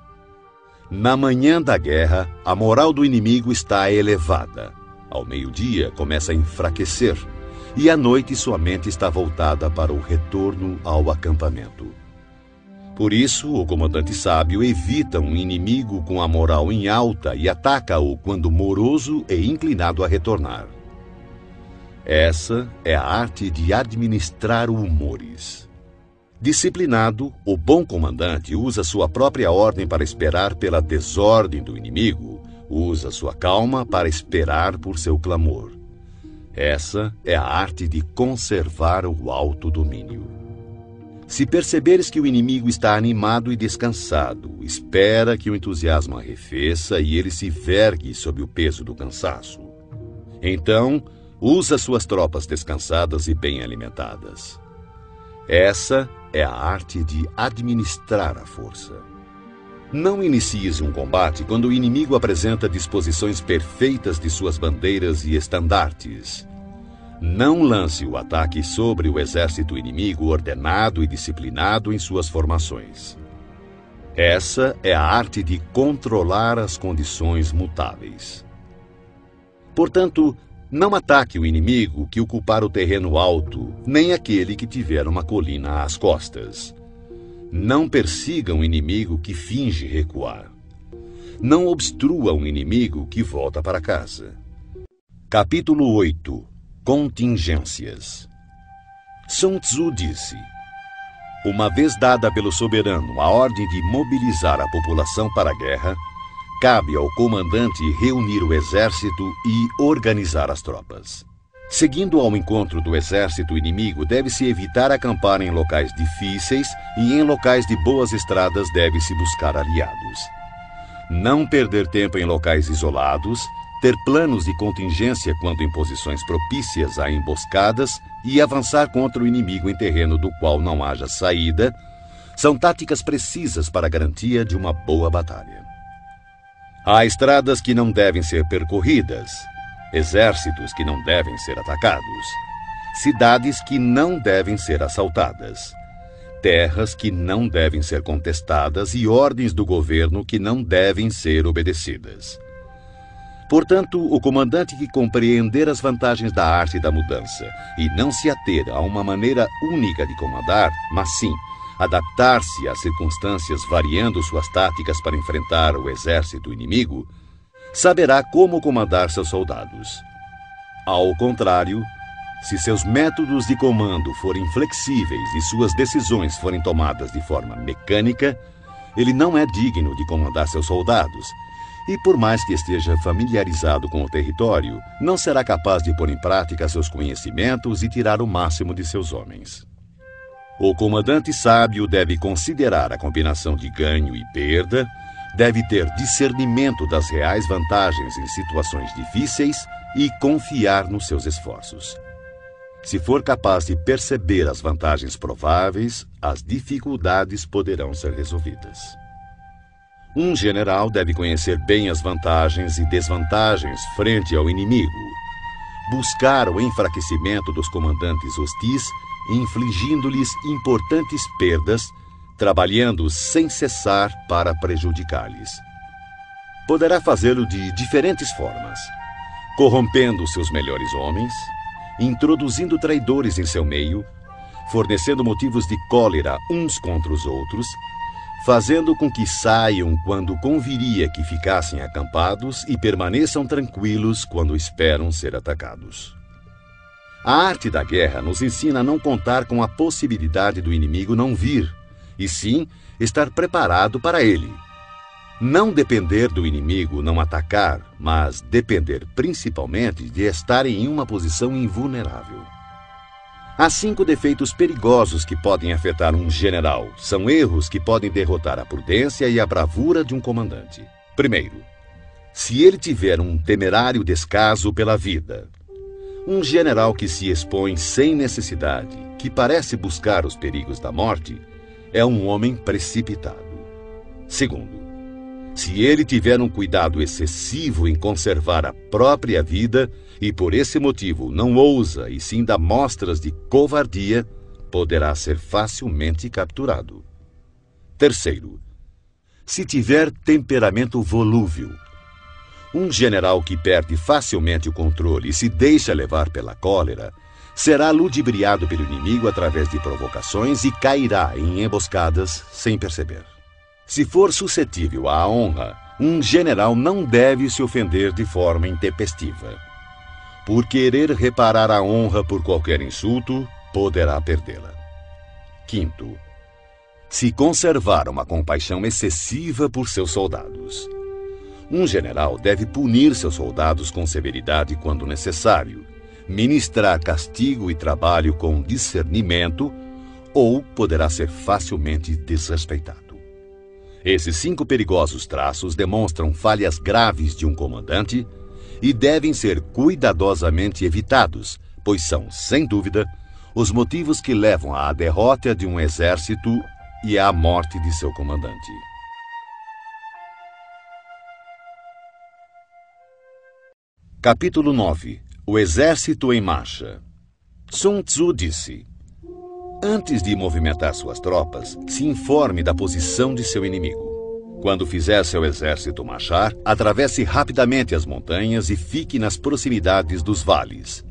Na manhã da guerra, a moral do inimigo está elevada. Ao meio-dia, começa a enfraquecer, e à noite sua mente está voltada para o retorno ao acampamento. Por isso, o comandante sábio evita um inimigo com a moral em alta e ataca-o quando moroso e inclinado a retornar. Essa é a arte de administrar humores. Disciplinado, o bom comandante usa sua própria ordem para esperar pela desordem do inimigo, usa sua calma para esperar por seu clamor. Essa é a arte de conservar o autodomínio. Se perceberes que o inimigo está animado e descansado, espera que o entusiasmo arrefeça e ele se vergue sob o peso do cansaço. Então, usa suas tropas descansadas e bem alimentadas. Essa é a arte de administrar a força. Não inicies um combate quando o inimigo apresenta disposições perfeitas de suas bandeiras e estandartes. Não lance o ataque sobre o exército inimigo ordenado e disciplinado em suas formações. Essa é a arte de controlar as condições mutáveis. Portanto, não ataque o inimigo que ocupar o terreno alto, nem aquele que tiver uma colina às costas. Não persiga um inimigo que finge recuar. Não obstrua um inimigo que volta para casa. Capítulo 8. Contingências. Sun Tzu disse: uma vez dada pelo soberano a ordem de mobilizar a população para a guerra, cabe ao comandante reunir o exército e organizar as tropas. Seguindo ao encontro do exército inimigo, deve-se evitar acampar em locais difíceis e em locais de boas estradas deve-se buscar aliados. Não perder tempo em locais isolados, ter planos de contingência quando em posições propícias a emboscadas e avançar contra o inimigo em terreno do qual não haja saída, são táticas precisas para a garantia de uma boa batalha. Há estradas que não devem ser percorridas, exércitos que não devem ser atacados, cidades que não devem ser assaltadas, terras que não devem ser contestadas e ordens do governo que não devem ser obedecidas. Portanto, o comandante que compreender as vantagens da arte da mudança e não se ater a uma maneira única de comandar, mas sim adaptar-se às circunstâncias variando suas táticas para enfrentar o exército inimigo, saberá como comandar seus soldados. Ao contrário, se seus métodos de comando forem flexíveis e suas decisões forem tomadas de forma mecânica, ele não é digno de comandar seus soldados, e por mais que esteja familiarizado com o território, não será capaz de pôr em prática seus conhecimentos e tirar o máximo de seus homens. O comandante sábio deve considerar a combinação de ganho e perda, deve ter discernimento das reais vantagens em situações difíceis e confiar nos seus esforços. Se for capaz de perceber as vantagens prováveis, as dificuldades poderão ser resolvidas. Um general deve conhecer bem as vantagens e desvantagens frente ao inimigo, buscar o enfraquecimento dos comandantes hostis, infligindo-lhes importantes perdas, trabalhando sem cessar para prejudicar-lhes. Poderá fazê-lo de diferentes formas, corrompendo seus melhores homens, introduzindo traidores em seu meio, fornecendo motivos de cólera uns contra os outros, fazendo com que saiam quando conviria que ficassem acampados e permaneçam tranquilos quando esperam ser atacados. A arte da guerra nos ensina a não contar com a possibilidade do inimigo não vir, e sim estar preparado para ele. Não depender do inimigo não atacar, mas depender principalmente de estar em uma posição invulnerável. Há 5 defeitos perigosos que podem afetar um general. São erros que podem derrotar a prudência e a bravura de um comandante. Primeiro, se ele tiver um temerário descaso pela vida. Um general que se expõe sem necessidade, que parece buscar os perigos da morte, é um homem precipitado. Segundo, se ele tiver um cuidado excessivo em conservar a própria vida e por esse motivo não ousa e sim dá mostras de covardia, poderá ser facilmente capturado. Terceiro, se tiver temperamento volúvel. Um general que perde facilmente o controle e se deixa levar pela cólera será ludibriado pelo inimigo através de provocações e cairá em emboscadas sem perceber. Se for suscetível à honra, um general não deve se ofender de forma intempestiva. Por querer reparar a honra por qualquer insulto, poderá perdê-la. Quinto, se conservar uma compaixão excessiva por seus soldados. Um general deve punir seus soldados com severidade quando necessário, ministrar castigo e trabalho com discernimento, ou poderá ser facilmente desrespeitado. Esses 5 perigosos traços demonstram falhas graves de um comandante e devem ser cuidadosamente evitados, pois são, sem dúvida, os motivos que levam à derrota de um exército e à morte de seu comandante. Capítulo 9. O exército em marcha. Sun Tzu disse: antes de movimentar suas tropas, se informe da posição de seu inimigo. Quando fizer seu exército marchar, atravesse rapidamente as montanhas e fique nas proximidades dos vales.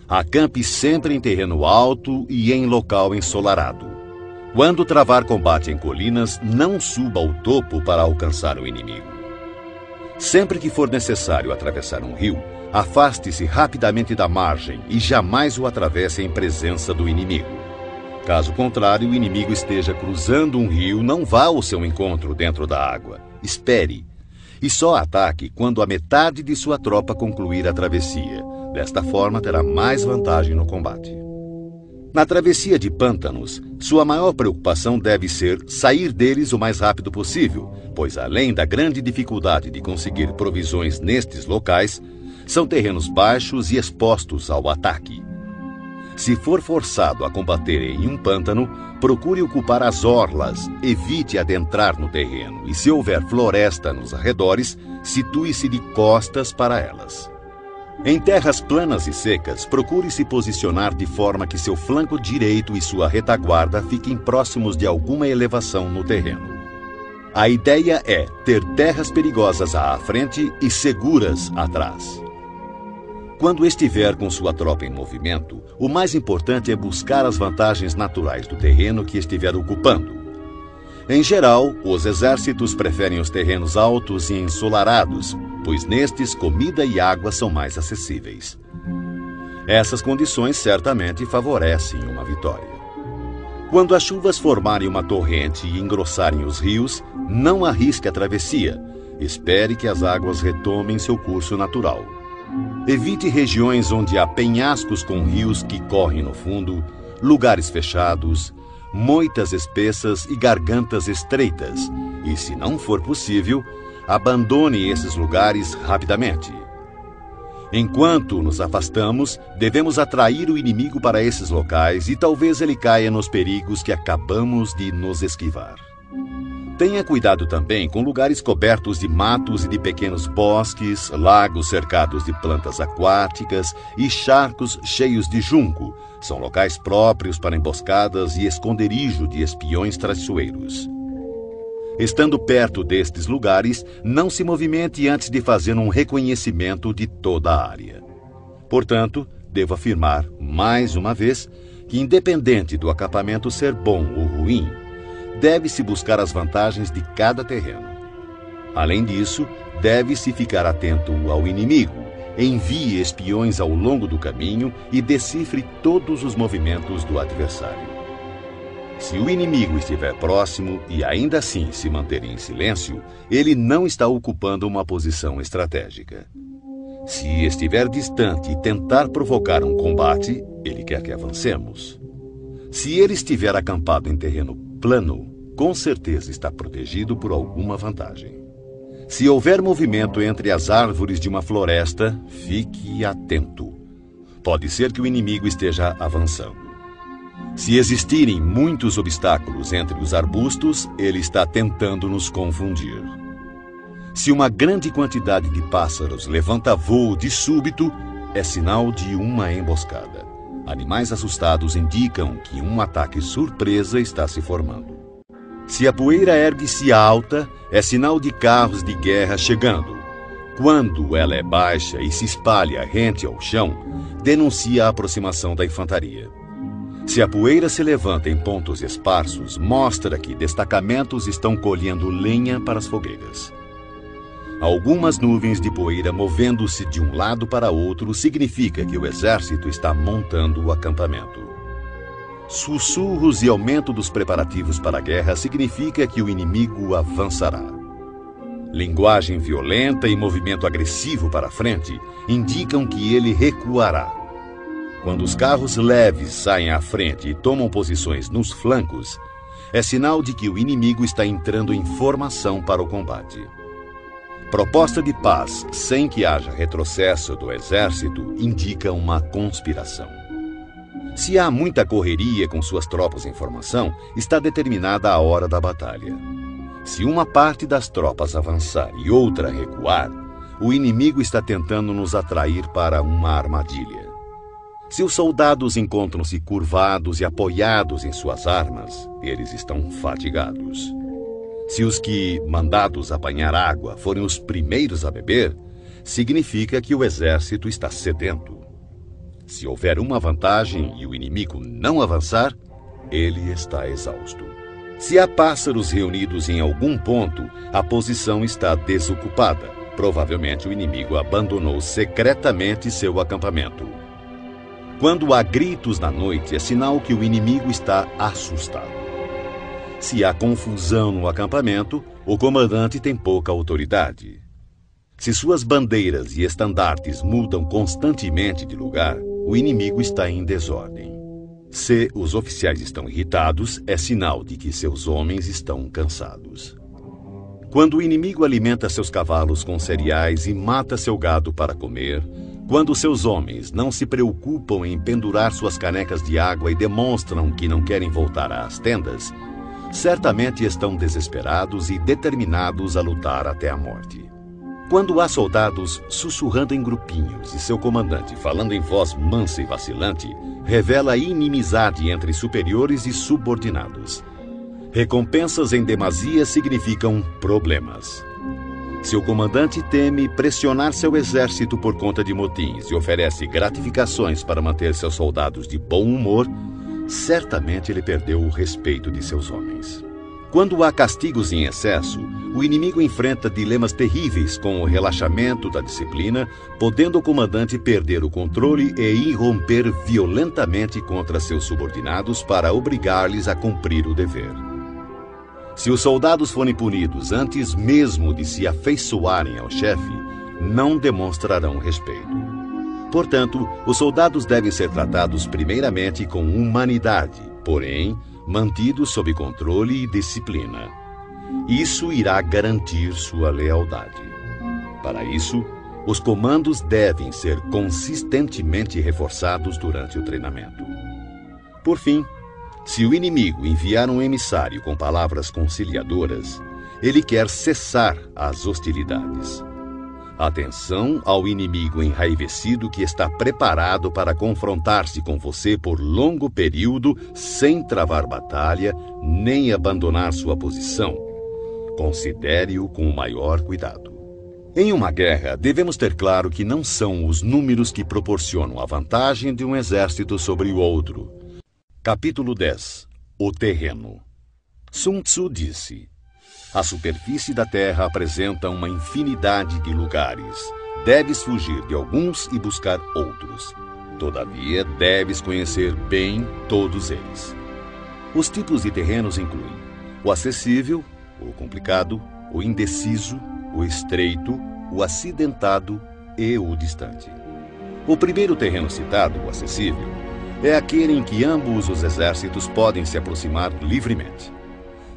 Acampe sempre em terreno alto e em local ensolarado. Quando travar combate em colinas, não suba ao topo para alcançar o inimigo. Sempre que for necessário atravessar um rio, afaste-se rapidamente da margem e jamais o atravesse em presença do inimigo. Caso contrário, o inimigo esteja cruzando um rio, não vá ao seu encontro dentro da água. Espere. E só ataque quando a metade de sua tropa concluir a travessia. Desta forma, terá mais vantagem no combate. Na travessia de pântanos, sua maior preocupação deve ser sair deles o mais rápido possível, pois além da grande dificuldade de conseguir provisões nestes locais, são terrenos baixos e expostos ao ataque. Se for forçado a combater em um pântano, procure ocupar as orlas, evite adentrar no terreno e, se houver floresta nos arredores, situe-se de costas para elas. Em terras planas e secas, procure se posicionar de forma que seu flanco direito e sua retaguarda fiquem próximos de alguma elevação no terreno. A ideia é ter terras perigosas à frente e seguras atrás. Quando estiver com sua tropa em movimento, o mais importante é buscar as vantagens naturais do terreno que estiver ocupando. Em geral, os exércitos preferem os terrenos altos e ensolarados, pois nestes comida e água são mais acessíveis. Essas condições certamente favorecem uma vitória. Quando as chuvas formarem uma torrente e engrossarem os rios, não arrisque a travessia. Espere que as águas retomem seu curso natural. Evite regiões onde há penhascos com rios que correm no fundo, lugares fechados, moitas espessas e gargantas estreitas. E, se não for possível, abandone esses lugares rapidamente. Enquanto nos afastamos, devemos atrair o inimigo para esses locais e talvez ele caia nos perigos que acabamos de nos esquivar. Tenha cuidado também com lugares cobertos de matos e de pequenos bosques, lagos cercados de plantas aquáticas e charcos cheios de junco. São locais próprios para emboscadas e esconderijo de espiões traiçoeiros. Estando perto destes lugares, não se movimente antes de fazer um reconhecimento de toda a área. Portanto, devo afirmar, mais uma vez, que independente do acampamento ser bom ou ruim, deve-se buscar as vantagens de cada terreno. Além disso, deve-se ficar atento ao inimigo, envie espiões ao longo do caminho e decifre todos os movimentos do adversário. Se o inimigo estiver próximo e ainda assim se manter em silêncio, ele não está ocupando uma posição estratégica. Se estiver distante e tentar provocar um combate, ele quer que avancemos. Se ele estiver acampado em terreno plano, com certeza está protegido por alguma vantagem. Se houver movimento entre as árvores de uma floresta, fique atento. Pode ser que o inimigo esteja avançando. Se existirem muitos obstáculos entre os arbustos, ele está tentando nos confundir. Se uma grande quantidade de pássaros levanta voo de súbito, é sinal de uma emboscada. Animais assustados indicam que um ataque surpresa está se formando. Se a poeira ergue-se alta, é sinal de carros de guerra chegando. Quando ela é baixa e se espalha rente ao chão, denuncia a aproximação da infantaria. Se a poeira se levanta em pontos esparsos, mostra que destacamentos estão colhendo lenha para as fogueiras. Algumas nuvens de poeira movendo-se de um lado para outro significa que o exército está montando o acampamento. Sussurros e aumento dos preparativos para a guerra significa que o inimigo avançará. Linguagem violenta e movimento agressivo para a frente indicam que ele recuará. Quando os carros leves saem à frente e tomam posições nos flancos, é sinal de que o inimigo está entrando em formação para o combate. Proposta de paz sem que haja retrocesso do exército indica uma conspiração. Se há muita correria com suas tropas em formação, está determinada a hora da batalha. Se uma parte das tropas avançar e outra recuar, o inimigo está tentando nos atrair para uma armadilha. Se os soldados encontram-se curvados e apoiados em suas armas, eles estão fatigados. Se os que, mandados apanhar água, forem os primeiros a beber, significa que o exército está sedento. Se houver uma vantagem e o inimigo não avançar, ele está exausto. Se há pássaros reunidos em algum ponto, a posição está desocupada. Provavelmente o inimigo abandonou secretamente seu acampamento. Quando há gritos na noite, é sinal que o inimigo está assustado. Se há confusão no acampamento, o comandante tem pouca autoridade. Se suas bandeiras e estandartes mudam constantemente de lugar, o inimigo está em desordem. Se os oficiais estão irritados, é sinal de que seus homens estão cansados. Quando o inimigo alimenta seus cavalos com cereais e mata seu gado para comer, quando seus homens não se preocupam em pendurar suas canecas de água e demonstram que não querem voltar às tendas, certamente estão desesperados e determinados a lutar até a morte. Quando há soldados sussurrando em grupinhos e seu comandante falando em voz mansa e vacilante, revela inimizade entre superiores e subordinados. Recompensas em demasia significam problemas. Se o comandante teme pressionar seu exército por conta de motins e oferece gratificações para manter seus soldados de bom humor, certamente ele perdeu o respeito de seus homens. Quando há castigos em excesso, o inimigo enfrenta dilemas terríveis com o relaxamento da disciplina, podendo o comandante perder o controle e irromper violentamente contra seus subordinados para obrigar-lhes a cumprir o dever. Se os soldados forem punidos antes mesmo de se afeiçoarem ao chefe, não demonstrarão respeito. Portanto, os soldados devem ser tratados primeiramente com humanidade, porém, mantidos sob controle e disciplina. Isso irá garantir sua lealdade. Para isso, os comandos devem ser consistentemente reforçados durante o treinamento. Por fim, Se o inimigo enviar um emissário com palavras conciliadoras, ele quer cessar as hostilidades. Atenção ao inimigo enraivecido que está preparado para confrontar-se com você por longo período sem travar batalha nem abandonar sua posição. Considere-o com o maior cuidado. Em uma guerra, devemos ter claro que não são os números que proporcionam a vantagem de um exército sobre o outro. Capítulo 10. O terreno. Sun Tzu disse: a superfície da terra apresenta uma infinidade de lugares. Deves fugir de alguns e buscar outros. Todavia, deves conhecer bem todos eles. Os tipos de terrenos incluem o acessível, o complicado, o indeciso, o estreito, o acidentado e o distante. O primeiro terreno citado, o acessível, é aquele em que ambos os exércitos podem se aproximar livremente.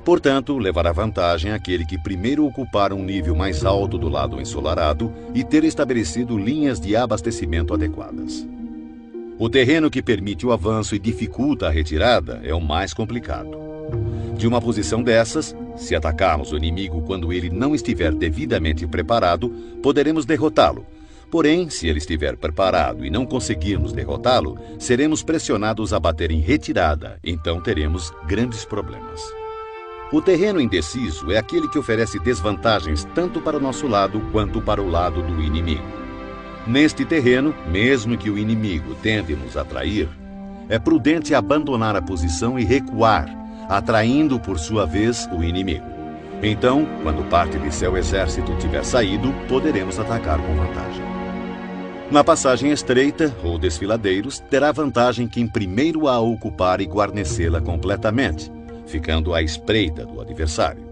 Portanto, levará vantagem aquele que primeiro ocupar um nível mais alto do lado ensolarado e ter estabelecido linhas de abastecimento adequadas. O terreno que permite o avanço e dificulta a retirada é o mais complicado. De uma posição dessas, se atacarmos o inimigo quando ele não estiver devidamente preparado, poderemos derrotá-lo. Porém, se ele estiver preparado e não conseguirmos derrotá-lo, seremos pressionados a bater em retirada, então teremos grandes problemas. O terreno indeciso é aquele que oferece desvantagens tanto para o nosso lado quanto para o lado do inimigo. Neste terreno, mesmo que o inimigo tente nos atrair, é prudente abandonar a posição e recuar, atraindo por sua vez o inimigo. Então, quando parte de seu exército tiver saído, poderemos atacar com vantagem. Na passagem estreita, ou desfiladeiros, terá vantagem quem primeiro a ocupar e guarnecê-la completamente, ficando à espreita do adversário.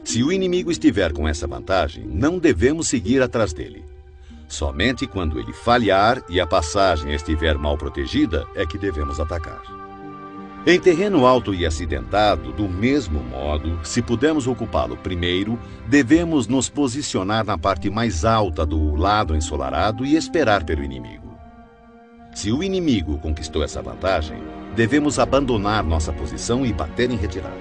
Se o inimigo estiver com essa vantagem, não devemos seguir atrás dele. Somente quando ele falhar e a passagem estiver mal protegida é que devemos atacar. Em terreno alto e acidentado, do mesmo modo, se pudermos ocupá-lo primeiro, devemos nos posicionar na parte mais alta do lado ensolarado e esperar pelo inimigo. Se o inimigo conquistou essa vantagem, devemos abandonar nossa posição e bater em retirada.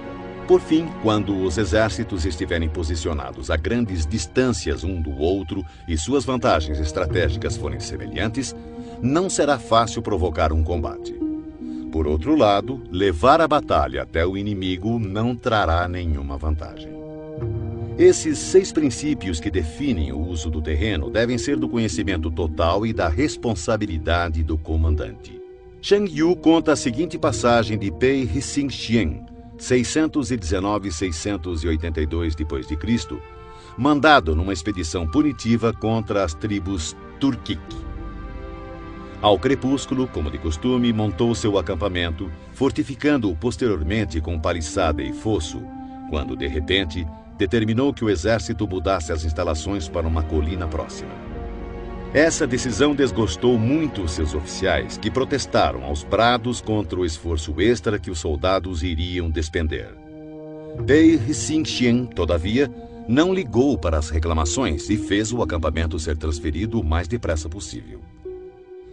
Por fim, quando os exércitos estiverem posicionados a grandes distâncias um do outro e suas vantagens estratégicas forem semelhantes, não será fácil provocar um combate. Por outro lado, levar a batalha até o inimigo não trará nenhuma vantagem. Esses 6 princípios que definem o uso do terreno devem ser do conhecimento total e da responsabilidade do comandante. Shang Yu conta a seguinte passagem de Pei Hsing-hsien, 619-682 d.C., mandado numa expedição punitiva contra as tribos Turkic. Ao crepúsculo, como de costume, montou seu acampamento, fortificando-o posteriormente com paliçada e fosso, quando, de repente, determinou que o exército mudasse as instalações para uma colina próxima. Essa decisão desgostou muito seus oficiais, que protestaram aos brados contra o esforço extra que os soldados iriam despender. Pei Hsing-hsien, todavia, não ligou para as reclamações e fez o acampamento ser transferido o mais depressa possível.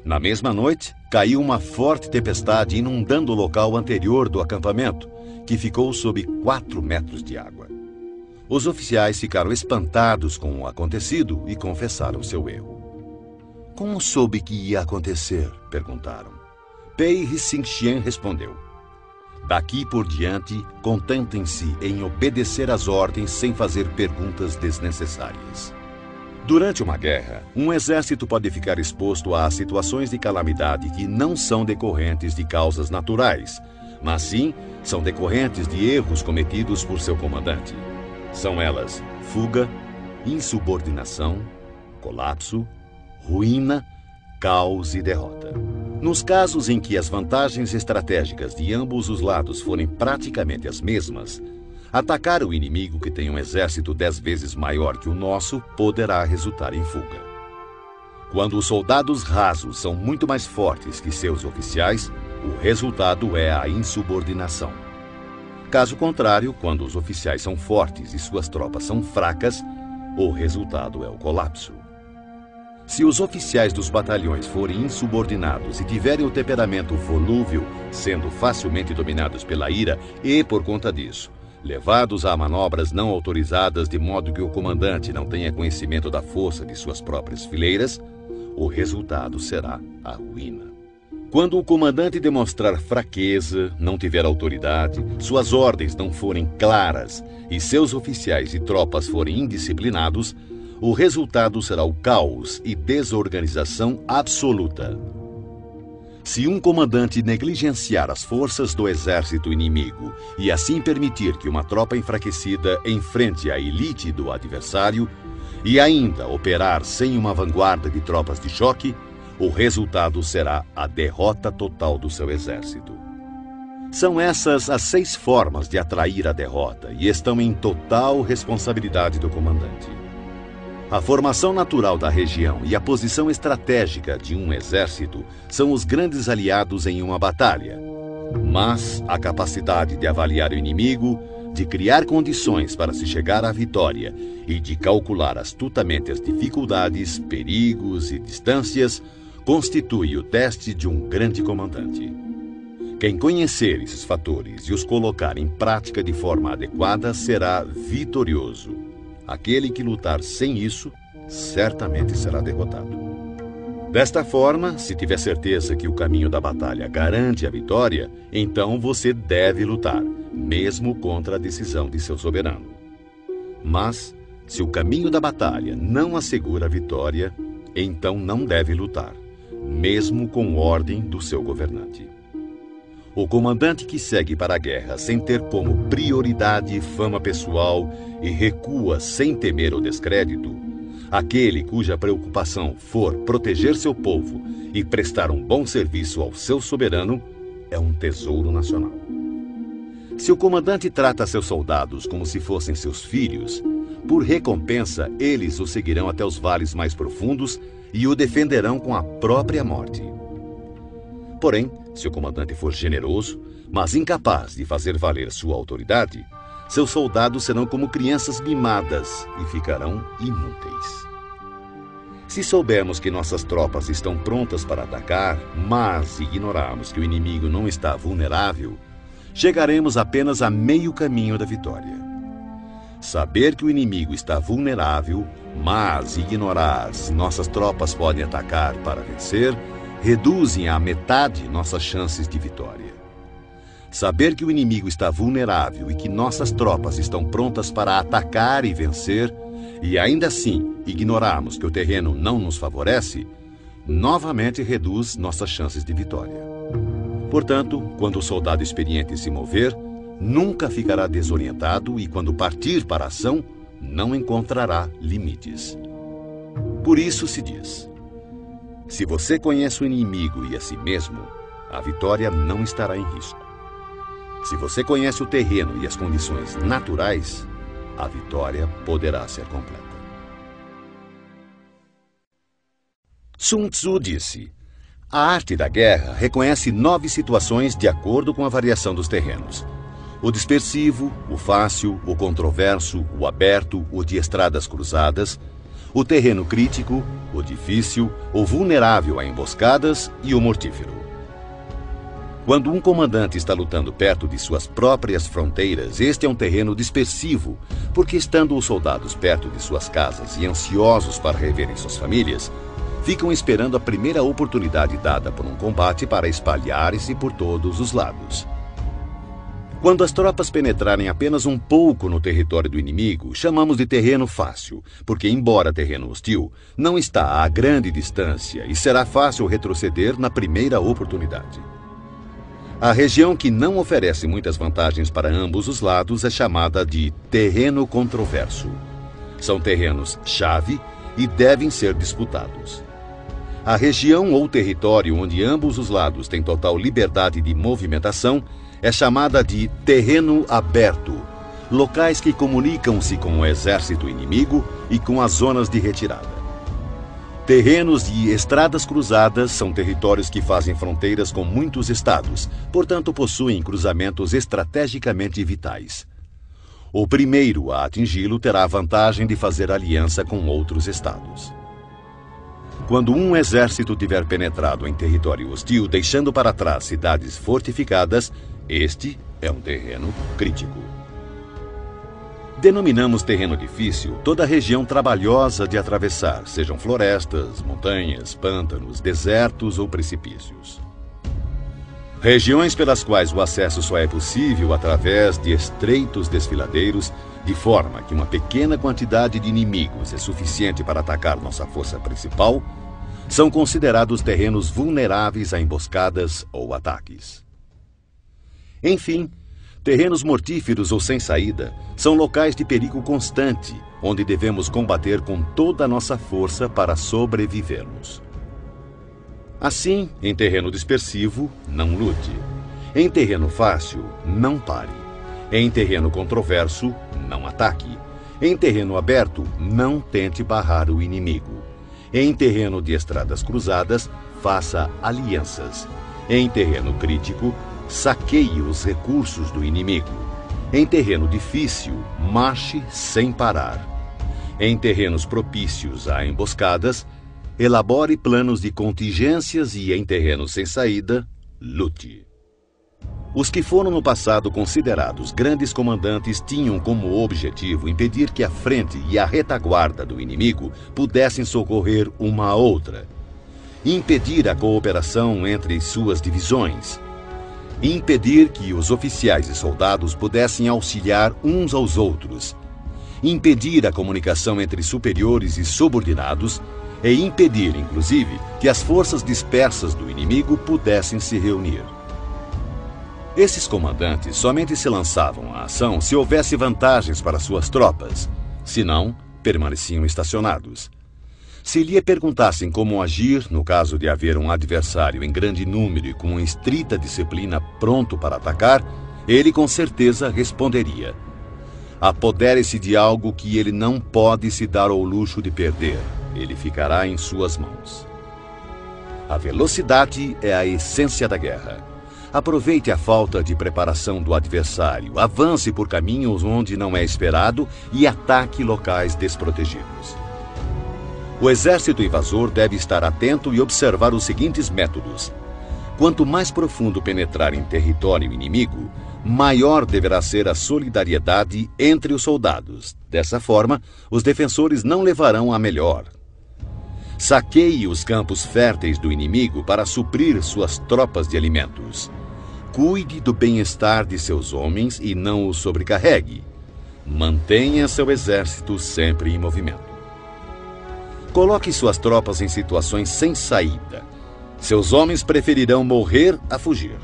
Na mesma noite, caiu uma forte tempestade inundando o local anterior do acampamento, que ficou sob 4 metros de água. Os oficiais ficaram espantados com o acontecido e confessaram seu erro. "Como soube que ia acontecer?" perguntaram. Pei Hsing-hsien respondeu: "Daqui por diante, contentem-se em obedecer às ordens sem fazer perguntas desnecessárias." Durante uma guerra, um exército pode ficar exposto a situações de calamidade que não são decorrentes de causas naturais, mas sim são decorrentes de erros cometidos por seu comandante. São elas fuga, insubordinação, colapso, ruína, caos e derrota. Nos casos em que as vantagens estratégicas de ambos os lados forem praticamente as mesmas, atacar o inimigo que tem um exército 10 vezes maior que o nosso poderá resultar em fuga. Quando os soldados rasos são muito mais fortes que seus oficiais, o resultado é a insubordinação. Caso contrário, quando os oficiais são fortes e suas tropas são fracas, o resultado é o colapso. Se os oficiais dos batalhões forem insubordinados e tiverem o temperamento volúvel, sendo facilmente dominados pela ira e, por conta disso, levados a manobras não autorizadas de modo que o comandante não tenha conhecimento da força de suas próprias fileiras, o resultado será a ruína. Quando o comandante demonstrar fraqueza, não tiver autoridade, suas ordens não forem claras e seus oficiais e tropas forem indisciplinados, o resultado será o caos e desorganização absoluta. Se um comandante negligenciar as forças do exército inimigo e assim permitir que uma tropa enfraquecida enfrente a elite do adversário e ainda operar sem uma vanguarda de tropas de choque, o resultado será a derrota total do seu exército. São essas as 6 formas de atrair a derrota e estão em total responsabilidade do comandante. A formação natural da região e a posição estratégica de um exército são os grandes aliados em uma batalha. Mas a capacidade de avaliar o inimigo, de criar condições para se chegar à vitória e de calcular astutamente as dificuldades, perigos e distâncias constitui o teste de um grande comandante. Quem conhecer esses fatores e os colocar em prática de forma adequada será vitorioso. Aquele que lutar sem isso, certamente será derrotado. Desta forma, se tiver certeza que o caminho da batalha garante a vitória, então você deve lutar, mesmo contra a decisão de seu soberano. Mas, se o caminho da batalha não assegura a vitória, então não deve lutar, mesmo com ordem do seu governante. O comandante que segue para a guerra sem ter como prioridade fama pessoal e recua sem temer o descrédito, aquele cuja preocupação for proteger seu povo e prestar um bom serviço ao seu soberano, é um tesouro nacional. Se o comandante trata seus soldados como se fossem seus filhos, por recompensa eles o seguirão até os vales mais profundos e o defenderão com a própria morte. Porém, se o comandante for generoso, mas incapaz de fazer valer sua autoridade, seus soldados serão como crianças mimadas e ficarão inúteis. Se soubermos que nossas tropas estão prontas para atacar, mas ignorarmos que o inimigo não está vulnerável, chegaremos apenas a meio caminho da vitória. Saber que o inimigo está vulnerável, mas ignorar se nossas tropas podem atacar para vencer, reduzem à metade nossas chances de vitória. Saber que o inimigo está vulnerável e que nossas tropas estão prontas para atacar e vencer, e ainda assim ignorarmos que o terreno não nos favorece, novamente reduz nossas chances de vitória. Portanto, quando o soldado experiente se mover, nunca ficará desorientado e, quando partir para a ação, não encontrará limites. Por isso se diz: se você conhece o inimigo e a si mesmo, a vitória não estará em risco. Se você conhece o terreno e as condições naturais, a vitória poderá ser completa. Sun Tzu disse: a arte da guerra reconhece 9 situações de acordo com a variação dos terrenos: o dispersivo, o fácil, o controverso, o aberto, o de estradas cruzadas, o terreno crítico, o difícil, o vulnerável a emboscadas e o mortífero. Quando um comandante está lutando perto de suas próprias fronteiras, este é um terreno dispersivo, porque estando os soldados perto de suas casas e ansiosos para reverem suas famílias, ficam esperando a primeira oportunidade dada por um combate para espalharem-se por todos os lados. Quando as tropas penetrarem apenas um pouco no território do inimigo, chamamos de terreno fácil, porque, embora terreno hostil, não está a grande distância e será fácil retroceder na primeira oportunidade. A região que não oferece muitas vantagens para ambos os lados é chamada de terreno controverso. São terrenos-chave e devem ser disputados. A região ou território onde ambos os lados têm total liberdade de movimentação é chamada de terreno aberto, locais que comunicam-se com o exército inimigo e com as zonas de retirada. Terrenos e estradas cruzadas são territórios que fazem fronteiras com muitos estados, portanto possuem cruzamentos estrategicamente vitais. O primeiro a atingi-lo terá a vantagem de fazer aliança com outros estados. Quando um exército tiver penetrado em território hostil, deixando para trás cidades fortificadas, este é um terreno crítico. Denominamos terreno difícil toda região trabalhosa de atravessar, sejam florestas, montanhas, pântanos, desertos ou precipícios. Regiões pelas quais o acesso só é possível através de estreitos desfiladeiros, de forma que uma pequena quantidade de inimigos é suficiente para atacar nossa força principal, são considerados terrenos vulneráveis a emboscadas ou ataques. Enfim, terrenos mortíferos ou sem saída são locais de perigo constante, onde devemos combater com toda a nossa força para sobrevivermos. Assim, em terreno dispersivo, não lute. Em terreno fácil, não pare. Em terreno controverso, não ataque. Em terreno aberto, não tente barrar o inimigo. Em terreno de estradas cruzadas, faça alianças. Em terreno crítico, saqueie os recursos do inimigo. Em terreno difícil, marche sem parar. Em terrenos propícios a emboscadas, elabore planos de contingências e, em terrenos sem saída, lute. Os que foram no passado considerados grandes comandantes tinham como objetivo impedir que a frente e a retaguarda do inimigo pudessem socorrer uma a outra, impedir a cooperação entre suas divisões, impedir que os oficiais e soldados pudessem auxiliar uns aos outros, impedir a comunicação entre superiores e subordinados e impedir, inclusive, que as forças dispersas do inimigo pudessem se reunir. Esses comandantes somente se lançavam à ação se houvesse vantagens para suas tropas, senão, permaneciam estacionados. Se lhe perguntassem como agir no caso de haver um adversário em grande número e com estrita disciplina pronto para atacar, ele com certeza responderia: apodere-se de algo que ele não pode se dar ao luxo de perder. Ele ficará em suas mãos. A velocidade é a essência da guerra. Aproveite a falta de preparação do adversário, avance por caminhos onde não é esperado e ataque locais desprotegidos. O exército invasor deve estar atento e observar os seguintes métodos. Quanto mais profundo penetrar em território inimigo, maior deverá ser a solidariedade entre os soldados. Dessa forma, os defensores não levarão a melhor. Saqueie os campos férteis do inimigo para suprir suas tropas de alimentos. Cuide do bem-estar de seus homens e não os sobrecarregue. Mantenha seu exército sempre em movimento. Coloque suas tropas em situações sem saída. Seus homens preferirão morrer a fugir.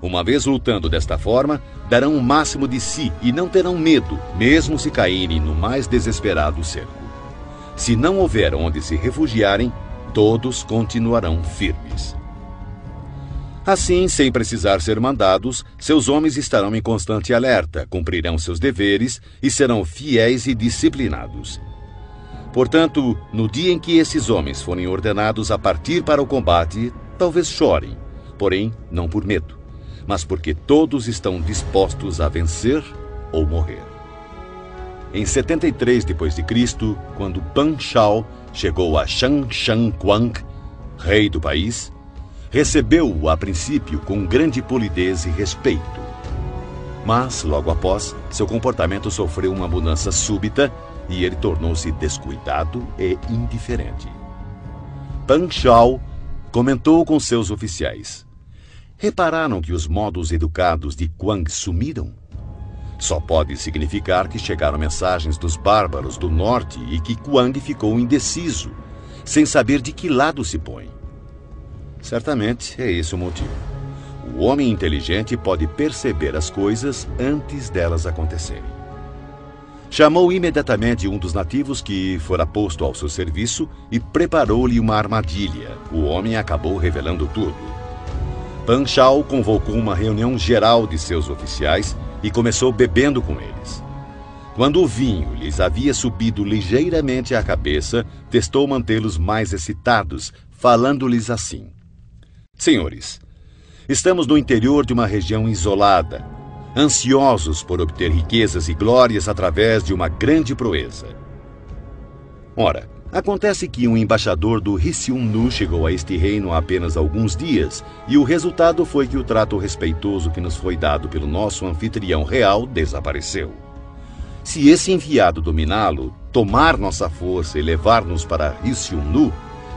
Uma vez lutando desta forma, darão o máximo de si e não terão medo, mesmo se caírem no mais desesperado cerco. Se não houver onde se refugiarem, todos continuarão firmes. Assim, sem precisar ser mandados, seus homens estarão em constante alerta, cumprirão seus deveres e serão fiéis e disciplinados. Portanto, no dia em que esses homens forem ordenados a partir para o combate, talvez chorem, porém não por medo, mas porque todos estão dispostos a vencer ou morrer. Em 73 d.C., quando Pan Shao chegou a Shang-Quang, rei do país, recebeu-o a princípio com grande polidez e respeito. Mas, logo após, seu comportamento sofreu uma mudança súbita e ele tornou-se descuidado e indiferente. Pan Shao comentou com seus oficiais: repararam que os modos educados de Quang sumiram? Só pode significar que chegaram mensagens dos bárbaros do norte e que Quang ficou indeciso, sem saber de que lado se põe. Certamente é esse o motivo. O homem inteligente pode perceber as coisas antes delas acontecerem. Chamou imediatamente um dos nativos que fora posto ao seu serviço e preparou-lhe uma armadilha. O homem acabou revelando tudo. Pan Shao convocou uma reunião geral de seus oficiais e começou bebendo com eles. Quando o vinho lhes havia subido ligeiramente à cabeça, testou mantê-los mais excitados, falando-lhes assim: senhores, estamos no interior de uma região isolada, ansiosos por obter riquezas e glórias através de uma grande proeza. Ora, Acontece que um embaixador do Ryushun-nu chegou a este reino há apenas alguns dias, e o resultado foi que o trato respeitoso que nos foi dado pelo nosso anfitrião real desapareceu. Se esse enviado dominá-lo, tomar nossa força e levar-nos para Ryushun-nu,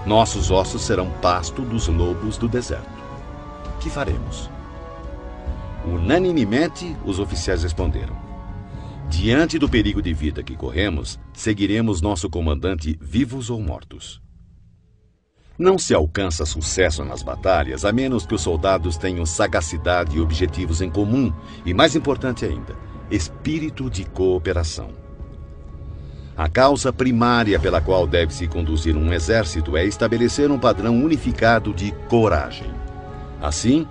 nossos ossos serão pasto dos lobos do deserto. Que faremos? Unanimemente, os oficiais responderam: diante do perigo de vida que corremos, seguiremos nosso comandante vivos ou mortos. Não se alcança sucesso nas batalhas a menos que os soldados tenham sagacidade e objetivos em comum e, mais importante ainda, espírito de cooperação. A causa primária pela qual deve-se conduzir um exército é estabelecer um padrão unificado de coragem. Assim,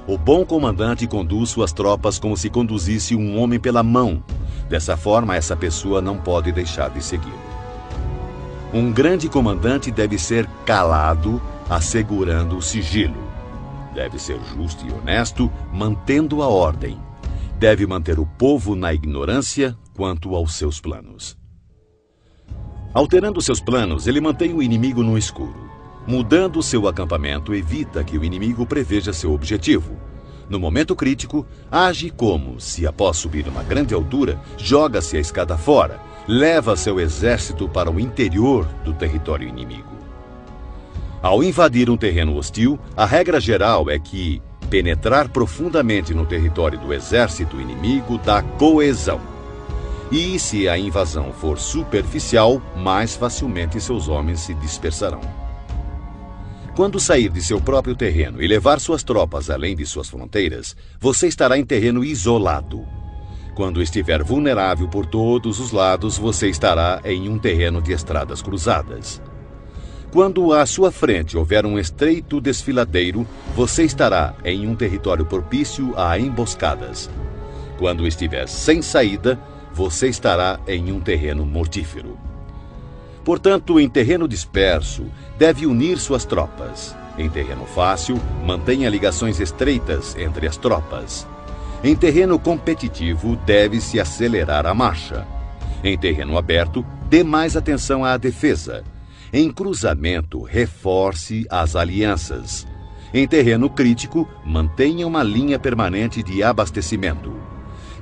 o bom comandante conduz suas tropas como se conduzisse um homem pela mão. Dessa forma, essa pessoa não pode deixar de segui-lo. Um grande comandante deve ser calado, assegurando o sigilo. Deve ser justo e honesto, mantendo a ordem. Deve manter o povo na ignorância quanto aos seus planos. Alterando seus planos, ele mantém o inimigo no escuro. Mudando seu acampamento, evita que o inimigo preveja seu objetivo. No momento crítico, age como se, após subir uma grande altura, joga-se a escada fora, leva seu exército para o interior do território inimigo. Ao invadir um terreno hostil, a regra geral é que penetrar profundamente no território do exército inimigo dá coesão. E se a invasão for superficial, mais facilmente seus homens se dispersarão. Quando sair de seu próprio terreno e levar suas tropas além de suas fronteiras, você estará em terreno isolado. Quando estiver vulnerável por todos os lados, você estará em um terreno de estradas cruzadas. Quando à sua frente houver um estreito desfiladeiro, você estará em um território propício a emboscadas. Quando estiver sem saída, você estará em um terreno mortífero. Portanto, em terreno disperso, deve unir suas tropas. Em terreno fácil, mantenha ligações estreitas entre as tropas. Em terreno competitivo, deve-se acelerar a marcha. Em terreno aberto, dê mais atenção à defesa. Em cruzamento, reforce as alianças. Em terreno crítico, mantenha uma linha permanente de abastecimento.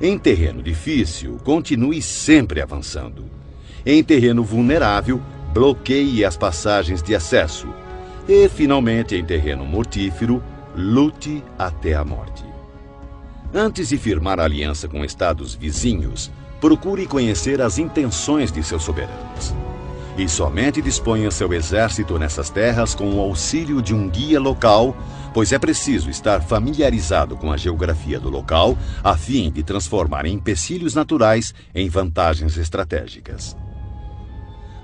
Em terreno difícil, continue sempre avançando. Em terreno vulnerável, bloqueie as passagens de acesso. E, finalmente, em terreno mortífero, lute até a morte. Antes de firmar aliança com estados vizinhos, procure conhecer as intenções de seus soberanos. E somente disponha seu exército nessas terras com o auxílio de um guia local, pois é preciso estar familiarizado com a geografia do local, a fim de transformar empecilhos naturais em vantagens estratégicas.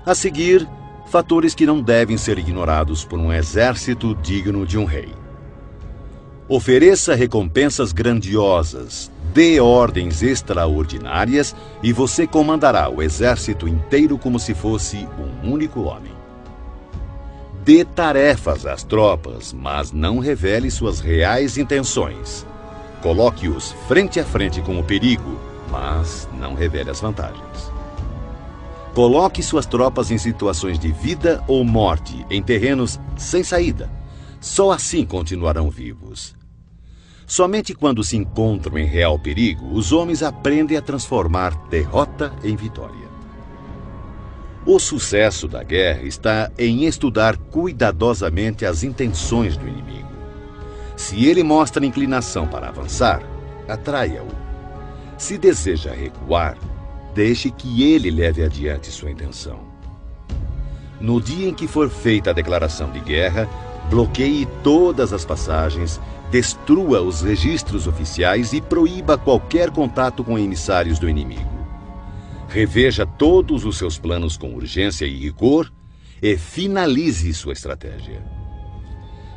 A seguir, fatores que não devem ser ignorados por um exército digno de um rei. Ofereça recompensas grandiosas, dê ordens extraordinárias e você comandará o exército inteiro como se fosse um único homem. Dê tarefas às tropas, mas não revele suas reais intenções. Coloque-os frente a frente com o perigo, mas não revele as vantagens. Coloque suas tropas em situações de vida ou morte, em terrenos sem saída. Só assim continuarão vivos. Somente quando se encontram em real perigo, os homens aprendem a transformar derrota em vitória. O sucesso da guerra está em estudar cuidadosamente as intenções do inimigo. Se ele mostra inclinação para avançar, atraia-o. Se deseja recuar, deixe que ele leve adiante sua intenção. No dia em que for feita a declaração de guerra, bloqueie todas as passagens, destrua os registros oficiais e proíba qualquer contato com emissários do inimigo. Reveja todos os seus planos com urgência e rigor e finalize sua estratégia.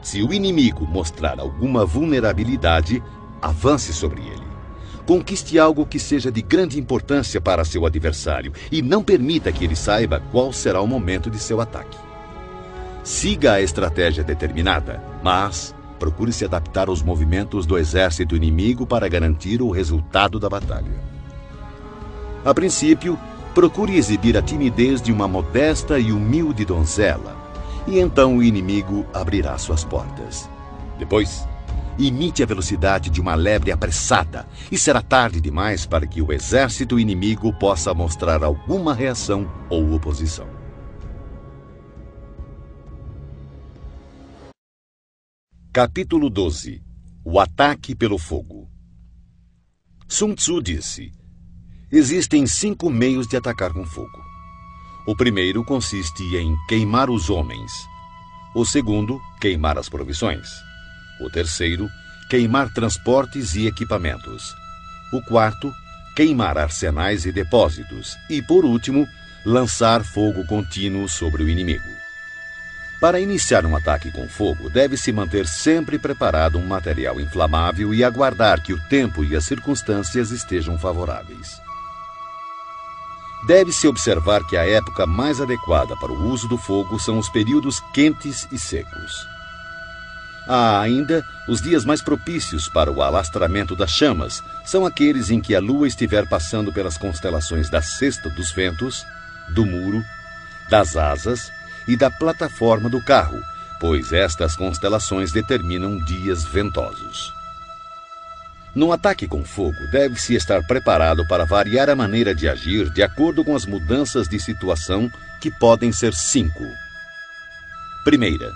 Se o inimigo mostrar alguma vulnerabilidade, avance sobre ele. Conquiste algo que seja de grande importância para seu adversário e não permita que ele saiba qual será o momento de seu ataque. Siga a estratégia determinada, mas procure se adaptar aos movimentos do exército inimigo para garantir o resultado da batalha. A princípio, procure exibir a timidez de uma modesta e humilde donzela, e então o inimigo abrirá suas portas. Depois, imite a velocidade de uma lebre apressada, e será tarde demais para que o exército inimigo possa mostrar alguma reação ou oposição. Capítulo 12. O ataque pelo fogo. Sun Tzu disse: existem 5 meios de atacar com fogo. O primeiro consiste em queimar os homens. O segundo, queimar as provisões. O terceiro, queimar transportes e equipamentos. O quarto, queimar arsenais e depósitos. E, por último, lançar fogo contínuo sobre o inimigo. Para iniciar um ataque com fogo, deve-se manter sempre preparado um material inflamável e aguardar que o tempo e as circunstâncias estejam favoráveis. Deve-se observar que a época mais adequada para o uso do fogo são os períodos quentes e secos. Há ainda os dias mais propícios para o alastramento das chamas, são aqueles em que a lua estiver passando pelas constelações da cesta dos ventos, do muro, das asas e da plataforma do carro, pois estas constelações determinam dias ventosos. No ataque com fogo, deve-se estar preparado para variar a maneira de agir de acordo com as mudanças de situação, que podem ser 5. Primeira,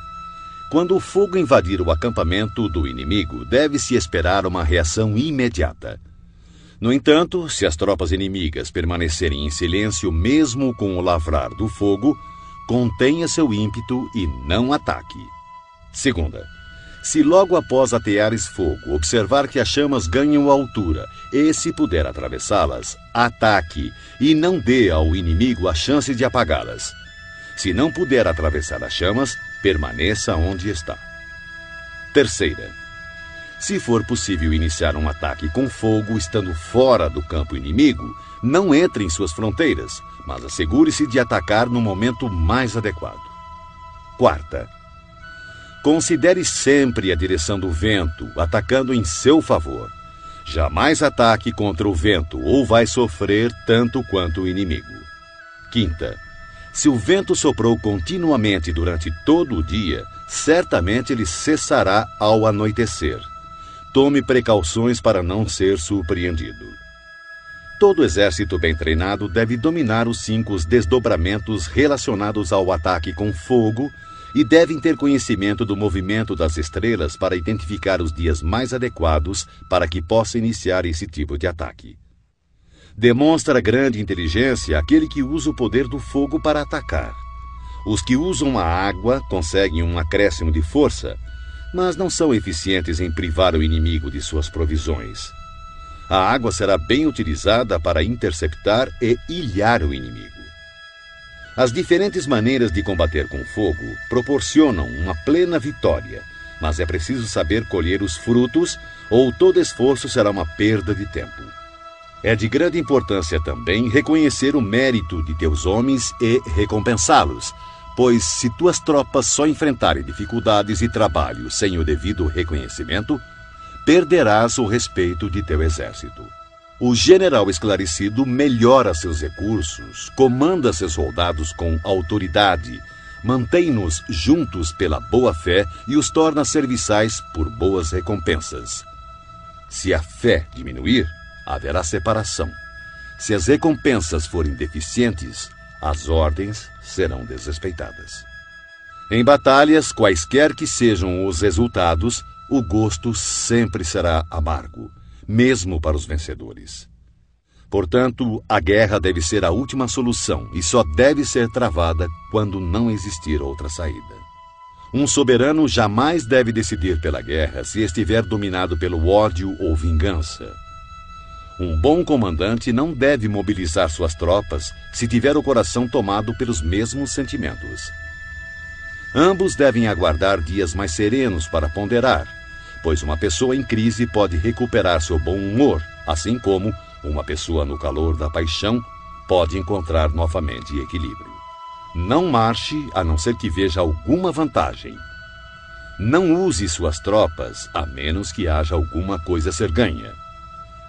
quando o fogo invadir o acampamento do inimigo, deve-se esperar uma reação imediata. No entanto, se as tropas inimigas permanecerem em silêncio mesmo com o lavrar do fogo, contenha seu ímpeto e não ataque. Segunda, se logo após ateares fogo observar que as chamas ganham altura e, se puder atravessá-las, ataque e não dê ao inimigo a chance de apagá-las. Se não puder atravessar as chamas, permaneça onde está. Terceira, se for possível iniciar um ataque com fogo estando fora do campo inimigo, não entre em suas fronteiras, mas assegure-se de atacar no momento mais adequado. Quarta, considere sempre a direção do vento, atacando em seu favor. Jamais ataque contra o vento, ou vai sofrer tanto quanto o inimigo. Quinta, se o vento soprou continuamente durante todo o dia, certamente ele cessará ao anoitecer. Tome precauções para não ser surpreendido. Todo exército bem treinado deve dominar os 5 desdobramentos relacionados ao ataque com fogo e devem ter conhecimento do movimento das estrelas para identificar os dias mais adequados para que possa iniciar esse tipo de ataque. Demonstra grande inteligência aquele que usa o poder do fogo para atacar. Os que usam a água conseguem um acréscimo de força, mas não são eficientes em privar o inimigo de suas provisões. A água será bem utilizada para interceptar e ilhar o inimigo. As diferentes maneiras de combater com fogo proporcionam uma plena vitória, mas é preciso saber colher os frutos, ou todo esforço será uma perda de tempo. É de grande importância também reconhecer o mérito de teus homens e recompensá-los, pois se tuas tropas só enfrentarem dificuldades e trabalho sem o devido reconhecimento, perderás o respeito de teu exército. O general esclarecido melhora seus recursos, comanda seus soldados com autoridade, mantém-nos juntos pela boa-fé e os torna serviçais por boas recompensas. Se a fé diminuir, haverá separação. Se as recompensas forem deficientes, as ordens serão desrespeitadas. Em batalhas, quaisquer que sejam os resultados, o gosto sempre será amargo, mesmo para os vencedores. Portanto, a guerra deve ser a última solução e só deve ser travada quando não existir outra saída. Um soberano jamais deve decidir pela guerra se estiver dominado pelo ódio ou vingança. Um bom comandante não deve mobilizar suas tropas se tiver o coração tomado pelos mesmos sentimentos. Ambos devem aguardar dias mais serenos para ponderar, pois uma pessoa em crise pode recuperar seu bom humor, assim como uma pessoa no calor da paixão pode encontrar novamente equilíbrio. Não marche a não ser que veja alguma vantagem. Não use suas tropas a menos que haja alguma coisa a ser ganha.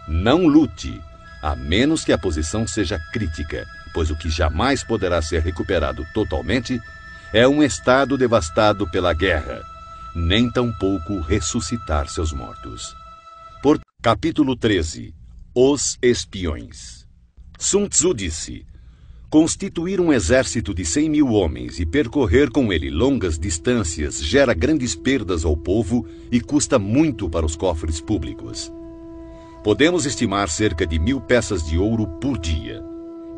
Não lute, a menos que a posição seja crítica, pois o que jamais poderá ser recuperado totalmente é um estado devastado pela guerra, nem tampouco ressuscitar seus mortos. Capítulo 13. Os espiões. Sun Tzu disse: constituir um exército de 100.000 homens e percorrer com ele longas distâncias gera grandes perdas ao povo e custa muito para os cofres públicos. Podemos estimar cerca de 1.000 peças de ouro por dia.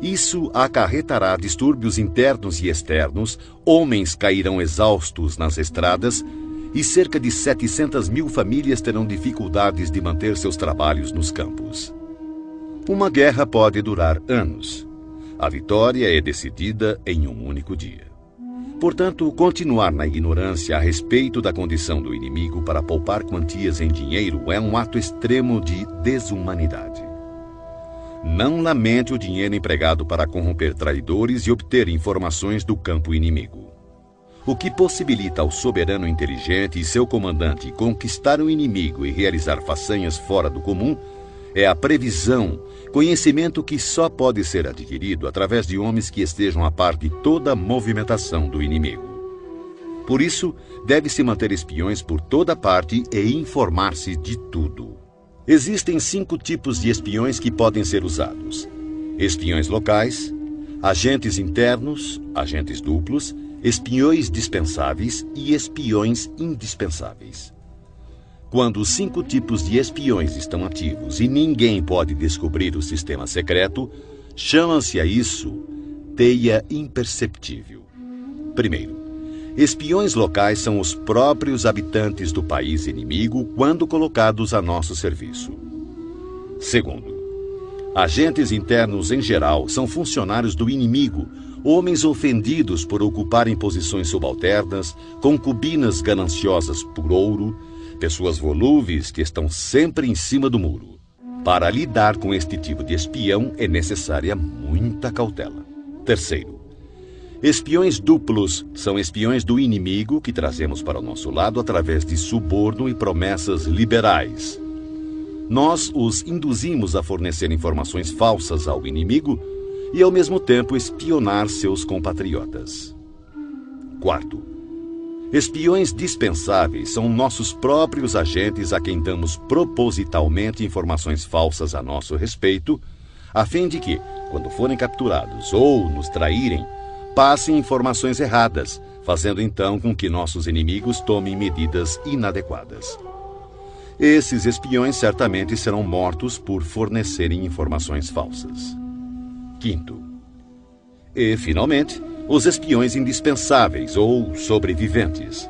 Isso acarretará distúrbios internos e externos, homens cairão exaustos nas estradas e cerca de 700.000 famílias terão dificuldades de manter seus trabalhos nos campos. Uma guerra pode durar anos. A vitória é decidida em um único dia. Portanto, continuar na ignorância a respeito da condição do inimigo para poupar quantias em dinheiro é um ato extremo de desumanidade. Não lamente o dinheiro empregado para corromper traidores e obter informações do campo inimigo. O que possibilita ao soberano inteligente e seu comandante conquistar o inimigo e realizar façanhas fora do comum é a previsão, conhecimento que só pode ser adquirido através de homens que estejam a par de toda a movimentação do inimigo. Por isso, deve-se manter espiões por toda parte e informar-se de tudo. Existem 5 tipos de espiões que podem ser usados: espiões locais, agentes internos, agentes duplos, espiões dispensáveis e espiões indispensáveis. Quando os 5 tipos de espiões estão ativos e ninguém pode descobrir o sistema secreto, chama-se a isso teia imperceptível. Primeiro, espiões locais são os próprios habitantes do país inimigo quando colocados a nosso serviço. Segundo, agentes internos em geral são funcionários do inimigo, homens ofendidos por ocuparem posições subalternas, concubinas gananciosas por ouro, pessoas volúveis que estão sempre em cima do muro. Para lidar com este tipo de espião é necessária muita cautela. Terceiro, espiões duplos são espiões do inimigo que trazemos para o nosso lado através de suborno e promessas liberais. Nós os induzimos a fornecer informações falsas ao inimigo e, ao mesmo tempo, espionar seus compatriotas. Quarto, espiões dispensáveis são nossos próprios agentes a quem damos propositalmente informações falsas a nosso respeito, a fim de que, quando forem capturados ou nos traírem, passem informações erradas, fazendo então com que nossos inimigos tomem medidas inadequadas. Esses espiões certamente serão mortos por fornecerem informações falsas. Quinto, e, finalmente, os espiões indispensáveis ou sobreviventes.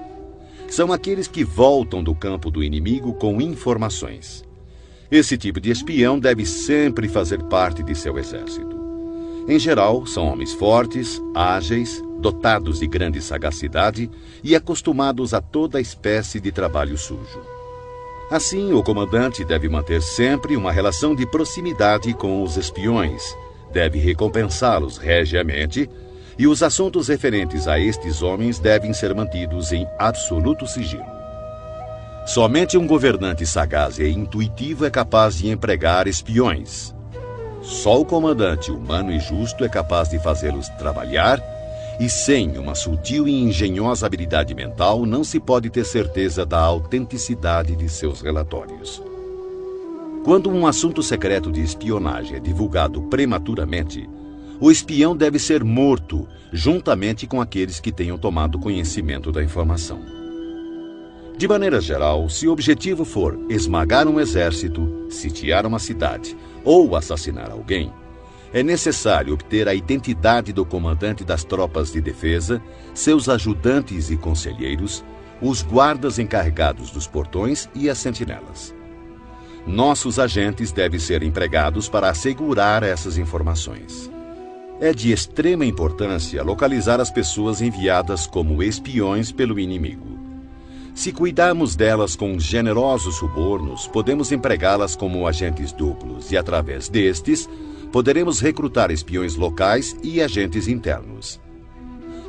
São aqueles que voltam do campo do inimigo com informações. Esse tipo de espião deve sempre fazer parte de seu exército. Em geral, são homens fortes, ágeis, dotados de grande sagacidade e acostumados a toda espécie de trabalho sujo. Assim, o comandante deve manter sempre uma relação de proximidade com os espiões, deve recompensá-los regiamente, e os assuntos referentes a estes homens devem ser mantidos em absoluto sigilo. Somente um governante sagaz e intuitivo é capaz de empregar espiões. Só o comandante humano e justo é capaz de fazê-los trabalhar, e sem uma sutil e engenhosa habilidade mental não se pode ter certeza da autenticidade de seus relatórios. Quando um assunto secreto de espionagem é divulgado prematuramente, o espião deve ser morto, juntamente com aqueles que tenham tomado conhecimento da informação. De maneira geral, se o objetivo for esmagar um exército, sitiar uma cidade ou assassinar alguém, é necessário obter a identidade do comandante das tropas de defesa, seus ajudantes e conselheiros, os guardas encarregados dos portões e as sentinelas. Nossos agentes devem ser empregados para assegurar essas informações. É de extrema importância localizar as pessoas enviadas como espiões pelo inimigo. Se cuidarmos delas com generosos subornos, podemos empregá-las como agentes duplos e, através destes, poderemos recrutar espiões locais e agentes internos.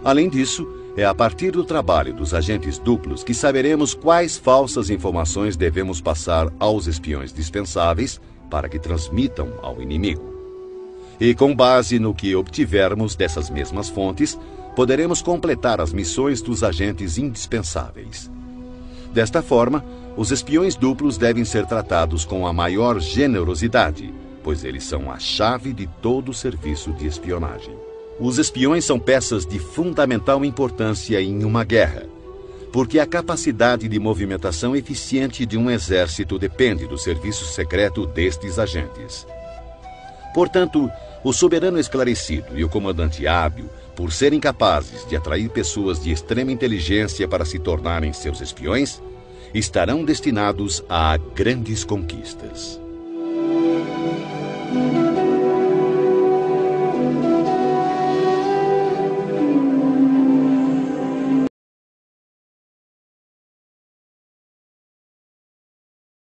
Além disso, é a partir do trabalho dos agentes duplos que saberemos quais falsas informações devemos passar aos espiões dispensáveis para que transmitam ao inimigo. E com base no que obtivermos dessas mesmas fontes, poderemos completar as missões dos agentes indispensáveis. Desta forma, os espiões duplos devem ser tratados com a maior generosidade, pois eles são a chave de todo o serviço de espionagem. Os espiões são peças de fundamental importância em uma guerra, porque a capacidade de movimentação eficiente de um exército depende do serviço secreto destes agentes. Portanto, o soberano esclarecido e o comandante hábil, por serem capazes de atrair pessoas de extrema inteligência para se tornarem seus espiões, estarão destinados a grandes conquistas.